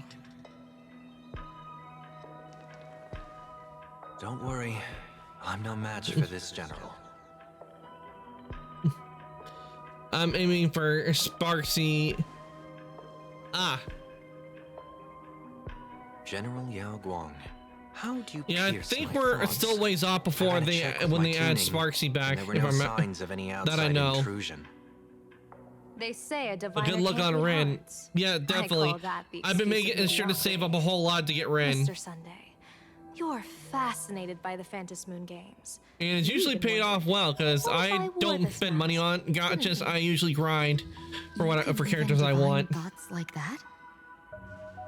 S4: Don't worry, I'm no match for this general.
S1: I'm aiming for Sparksy.
S4: General Yao Guang, how do you
S1: Yeah, I
S4: pierce
S1: think
S4: my
S1: we're
S4: thoughts?
S1: still ways off before
S4: I gotta
S1: they
S4: check with
S1: when
S4: my
S1: they add
S4: tuning,
S1: Sparksy back.
S4: and there were
S1: If
S4: no
S1: I'm
S4: signs of any outside
S1: that I know.
S4: intrusion.
S13: They say a
S1: A
S13: diviner
S1: good look
S13: can't
S1: on
S13: be
S1: Ren.
S13: hearts.
S1: Yeah,
S13: I
S1: definitely.
S13: call that the
S1: I've been
S13: excuse
S1: making
S13: of
S1: sure to save up
S13: mediocrity.
S1: a whole lot to get Ren.
S13: Mr. Sunday, you're fascinated by the Phantasmoon games.
S1: And it's usually paid off well, because I don't spend money on gotchas. I usually grind for characters I want.
S16: Thoughts like that?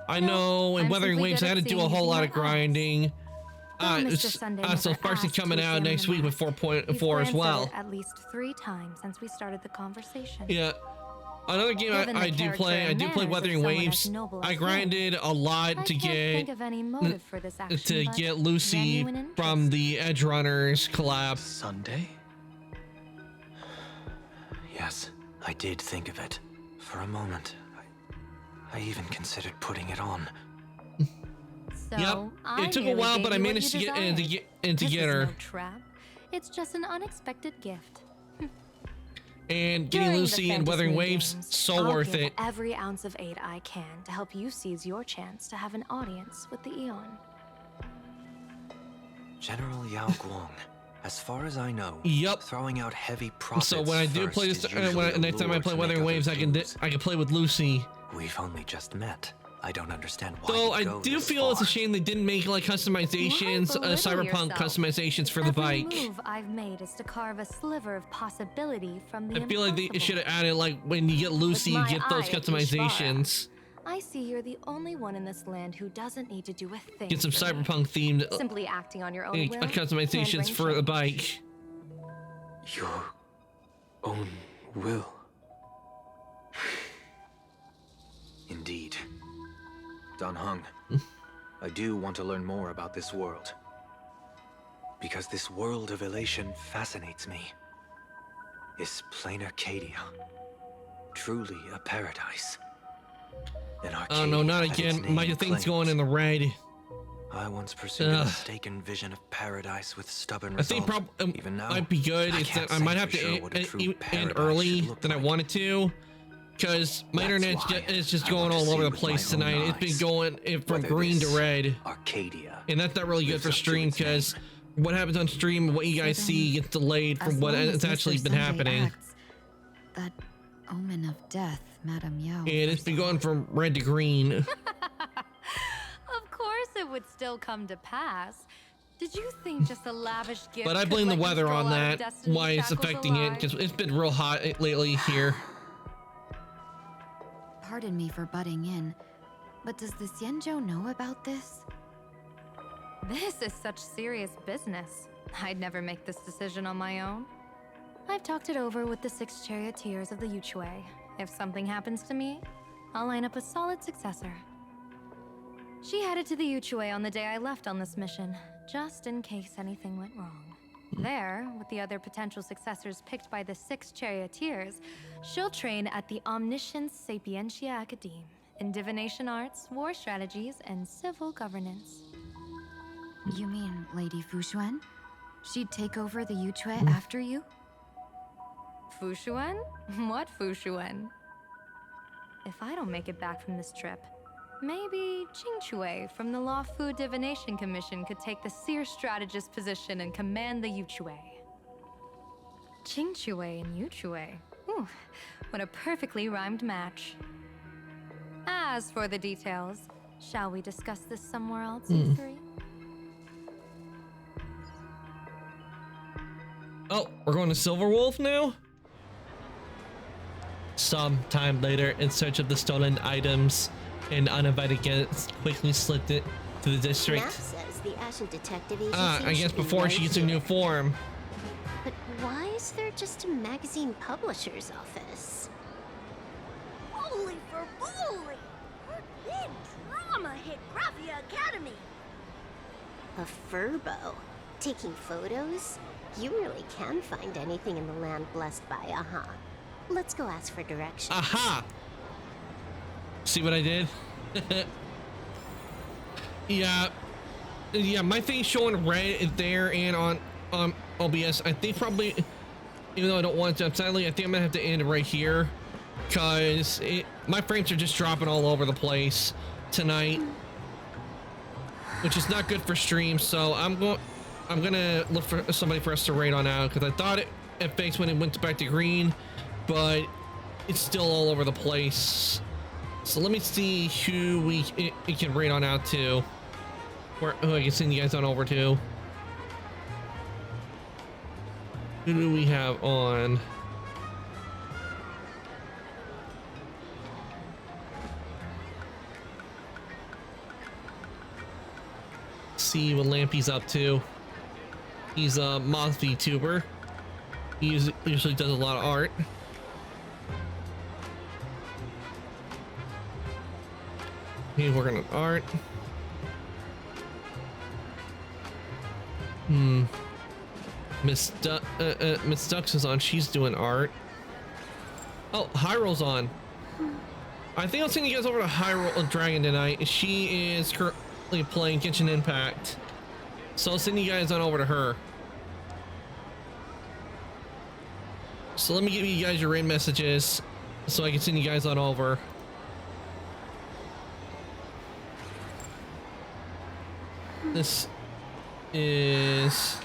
S1: I know in
S13: I'm
S1: Wuthering
S13: simply
S1: Waves
S13: good
S1: I had
S13: at
S1: to do a
S13: seeing
S1: whole
S13: using
S1: lot of
S13: my eyes.
S1: grinding.
S13: Though Mr. Sunday
S1: So
S13: never
S1: Sparksy
S13: asked
S1: coming
S13: to
S1: out next week
S13: examine
S1: with
S13: We've
S1: 4.4 as
S13: glanced at
S1: well.
S13: it at least 3 times since we started the conversation.
S1: Yeah. Another game
S13: Given the
S1: I do play,
S13: character
S1: I do
S13: and
S1: play
S13: manners of
S1: Wuthering
S13: someone
S1: Waves.
S13: as noble as
S1: I
S13: him,
S1: grinded a lot
S13: I
S1: to
S13: can't
S1: get
S13: think of any motive for this action,
S1: to
S13: but
S1: get Lucy
S13: genuine interest.
S1: from the Edge Runners collab.
S5: Sunday?
S4: Yes, I did think of it. For a moment, I even considered putting it on.
S13: So
S1: Yep.
S13: I
S1: It took a
S13: merely
S1: while,
S13: gave
S1: but I
S13: you what
S1: managed
S13: you
S1: to get
S13: desired.
S1: in to
S13: This
S1: get
S13: is
S1: her.
S13: No trap. It's just an unexpected gift.
S1: And getting
S13: During
S1: Lucy
S13: the
S1: and Wuthering
S13: Phantasmoon
S1: Waves,
S13: games,
S1: so
S13: I'll
S1: worth
S13: give
S1: it.
S13: every ounce of aid I can to help you seize your chance to have an audience with the Eon.
S4: General Yao Guang, as far as I know,
S1: Yep.
S4: throwing out heavy profits
S1: So when I do
S4: first
S1: play this,
S4: is usually a
S1: next time I
S4: lure
S1: play
S4: to make
S1: Wuthering Waves, I
S4: others
S1: can play with Lucy.
S4: We've only just met. I don't understand why
S1: Though
S4: you
S1: I
S4: go
S1: do
S4: this
S1: feel it's a
S4: far.
S1: shame they didn't make like customizations,
S13: Why belittle
S1: cyberpunk
S13: yourself?
S1: customizations for the
S13: Every
S1: bike.
S13: move I've made is to carve a sliver of possibility from the
S1: I feel like they
S13: impossible.
S1: should have added like when you get Lucy, you
S13: my
S1: get those
S13: eye of
S1: customizations.
S13: I see you're the only one in this land who doesn't need to do a thing.
S1: Get some
S13: for me.
S1: cyberpunk themed
S13: Simply acting on your own will.
S1: customizations
S13: can bring
S1: for the
S13: change.
S1: bike.
S5: Your own will.
S4: Indeed. Dan Heng, I do want to learn more about this world. Because this world of elation fascinates me. Is Plain Arcadia truly a paradise? An
S1: Oh no, not again. My thing's going in the red.
S4: I once pursued a mistaken vision of paradise with stubborn resolve.
S1: I think
S4: Even now,
S1: might be good. Is that I might have to end early than I wanted to, because my internet is just going all over the place tonight. It's been going from green to red,
S4: Arcadia,
S1: and that's not really good for stream, because what happens on stream, what you guys see, gets delayed from what has actually been happening.
S16: That omen of death, Madame Yao.
S1: And it's been going from red to green.
S13: Of course it would still come to pass. Did you think just a lavish gift?
S1: But I blame the weather on that, why it's affecting it, because it's been real hot lately here.
S16: Pardon me for butting in, but does the Xianzhou know about this?
S13: This is such serious business. I'd never make this decision on my own. I've talked it over with the 6 charioteers of the Yuchue. If something happens to me, I'll line up a solid successor. She headed to the Yuchue on the day I left on this mission, just in case anything went wrong. There, with the other potential successors picked by the 6 charioteers, she'll train at the Omniscience Sapientia Academe in divination arts, war strategies, and civil governance.
S16: You mean Lady Fushuan? She'd take over the Yuchue after you?
S13: Fushuan? What Fushuan? If I don't make it back from this trip, maybe Qingchue from the Law Fu Divination Commission could take the seer strategist position and command the Yuchue. Qingchue and Yuchue. Ooh, what a perfectly rhymed match. As for the details, shall we discuss this somewhere else, you three?
S1: Oh, we're going to Silverwolf now? Some time later, in search of the stolen items, an uninvited guest quickly slipped it to the district.
S20: Map says the Ashen Detective Agency.
S1: I guess before she gets a new form.
S20: But why is there just a magazine publisher's office?
S11: Holy for bully! Her big drama hit Graphia Academy.
S20: A furbo taking photos? You really can find anything in the land blessed by Aha. Let's go ask for directions.
S1: Aha! See what I did? Yeah, my thing's showing red there and on OBS. I think probably, even though I don't want to, sadly, I think I'm gonna have to end right here, because my frames are just dropping all over the place tonight, which is not good for stream. So I'm gonna look for somebody for us to raid on out, because I thought it fixed when it went back to green, but it's still all over the place. So let me see who we can raid on out to, who I can send you guys on over to. Who do we have on? See what Lampy's up to. He's a moth VTuber. He usually does a lot of art. He's working on art. Miss Dux is on. She's doing art. Oh, Hyrule's on. I think I'll send you guys over to Hyrule Dragon tonight. She is currently playing Genshin Impact, so I'll send you guys on over to her. So let me give you guys your raid messages so I can send you guys on over. This is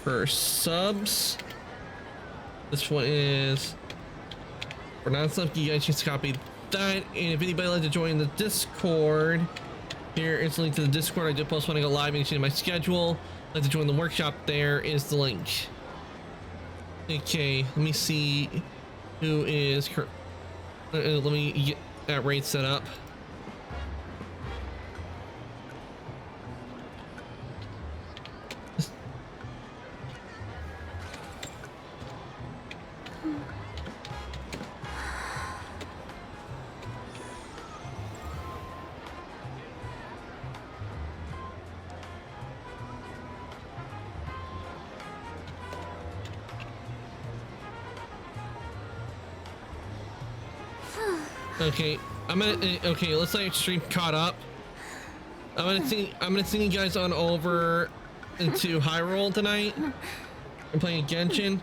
S1: for subs. This one is for non-subs. You guys just copy that. And if anybody would like to join the Discord, here is the link to the Discord. I did post when I go live and see my schedule. Like to join the workshop, there is the link. Okay, let me see who is let me get that raid set up. Okay, okay, let's say stream caught up. I'm gonna send you guys on over into Hyrule tonight. I'm playing Genshin.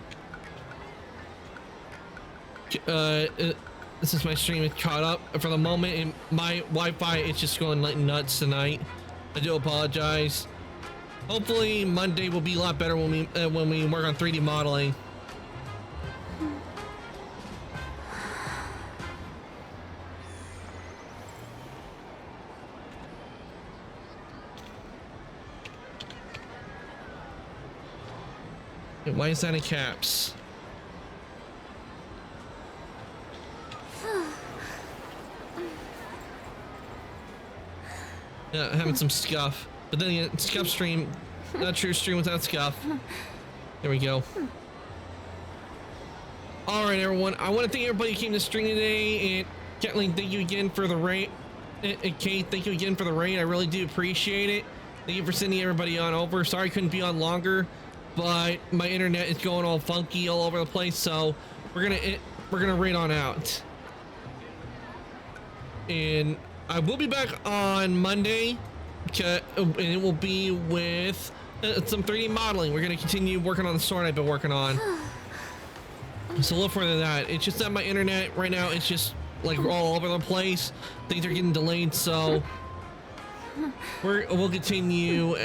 S1: This is my stream. It's caught up for the moment, and my Wi-Fi is just going like nuts tonight. I do apologize. Hopefully Monday will be a lot better when we work on 3D modeling. Why is that in caps? Yeah, having some scuff. But then again, scuff stream, not true stream without scuff. There we go. Alright everyone, I want to thank everybody who came to stream today, and Kathleen, thank you again for the raid. And Kate, thank you again for the raid. I really do appreciate it. Thank you for sending everybody on over. Sorry I couldn't be on longer, but my internet is going all funky all over the place, so we're gonna raid on out. And I will be back on Monday, and it will be with some 3D modeling. We're gonna continue working on the story I've been working on. So look for that. It's just that my internet right now, it's just like all over the place. Things are getting delayed, so we'll continue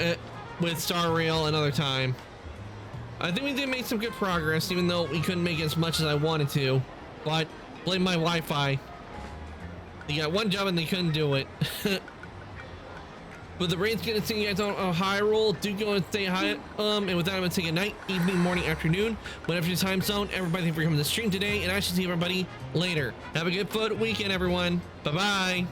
S1: with Star Rail another time. I think we did make some good progress, even though we couldn't make as much as I wanted to. But blame my Wi-Fi. They got one job and they couldn't do it. But the raid's gonna see you guys on Hyrule. Do go and say hi. And with that, I'm gonna say good night, evening, morning, afternoon, whatever your time zone. Everybody, thank you for coming to the stream today, and I should see everybody later. Have a good foot weekend, everyone. Bye bye.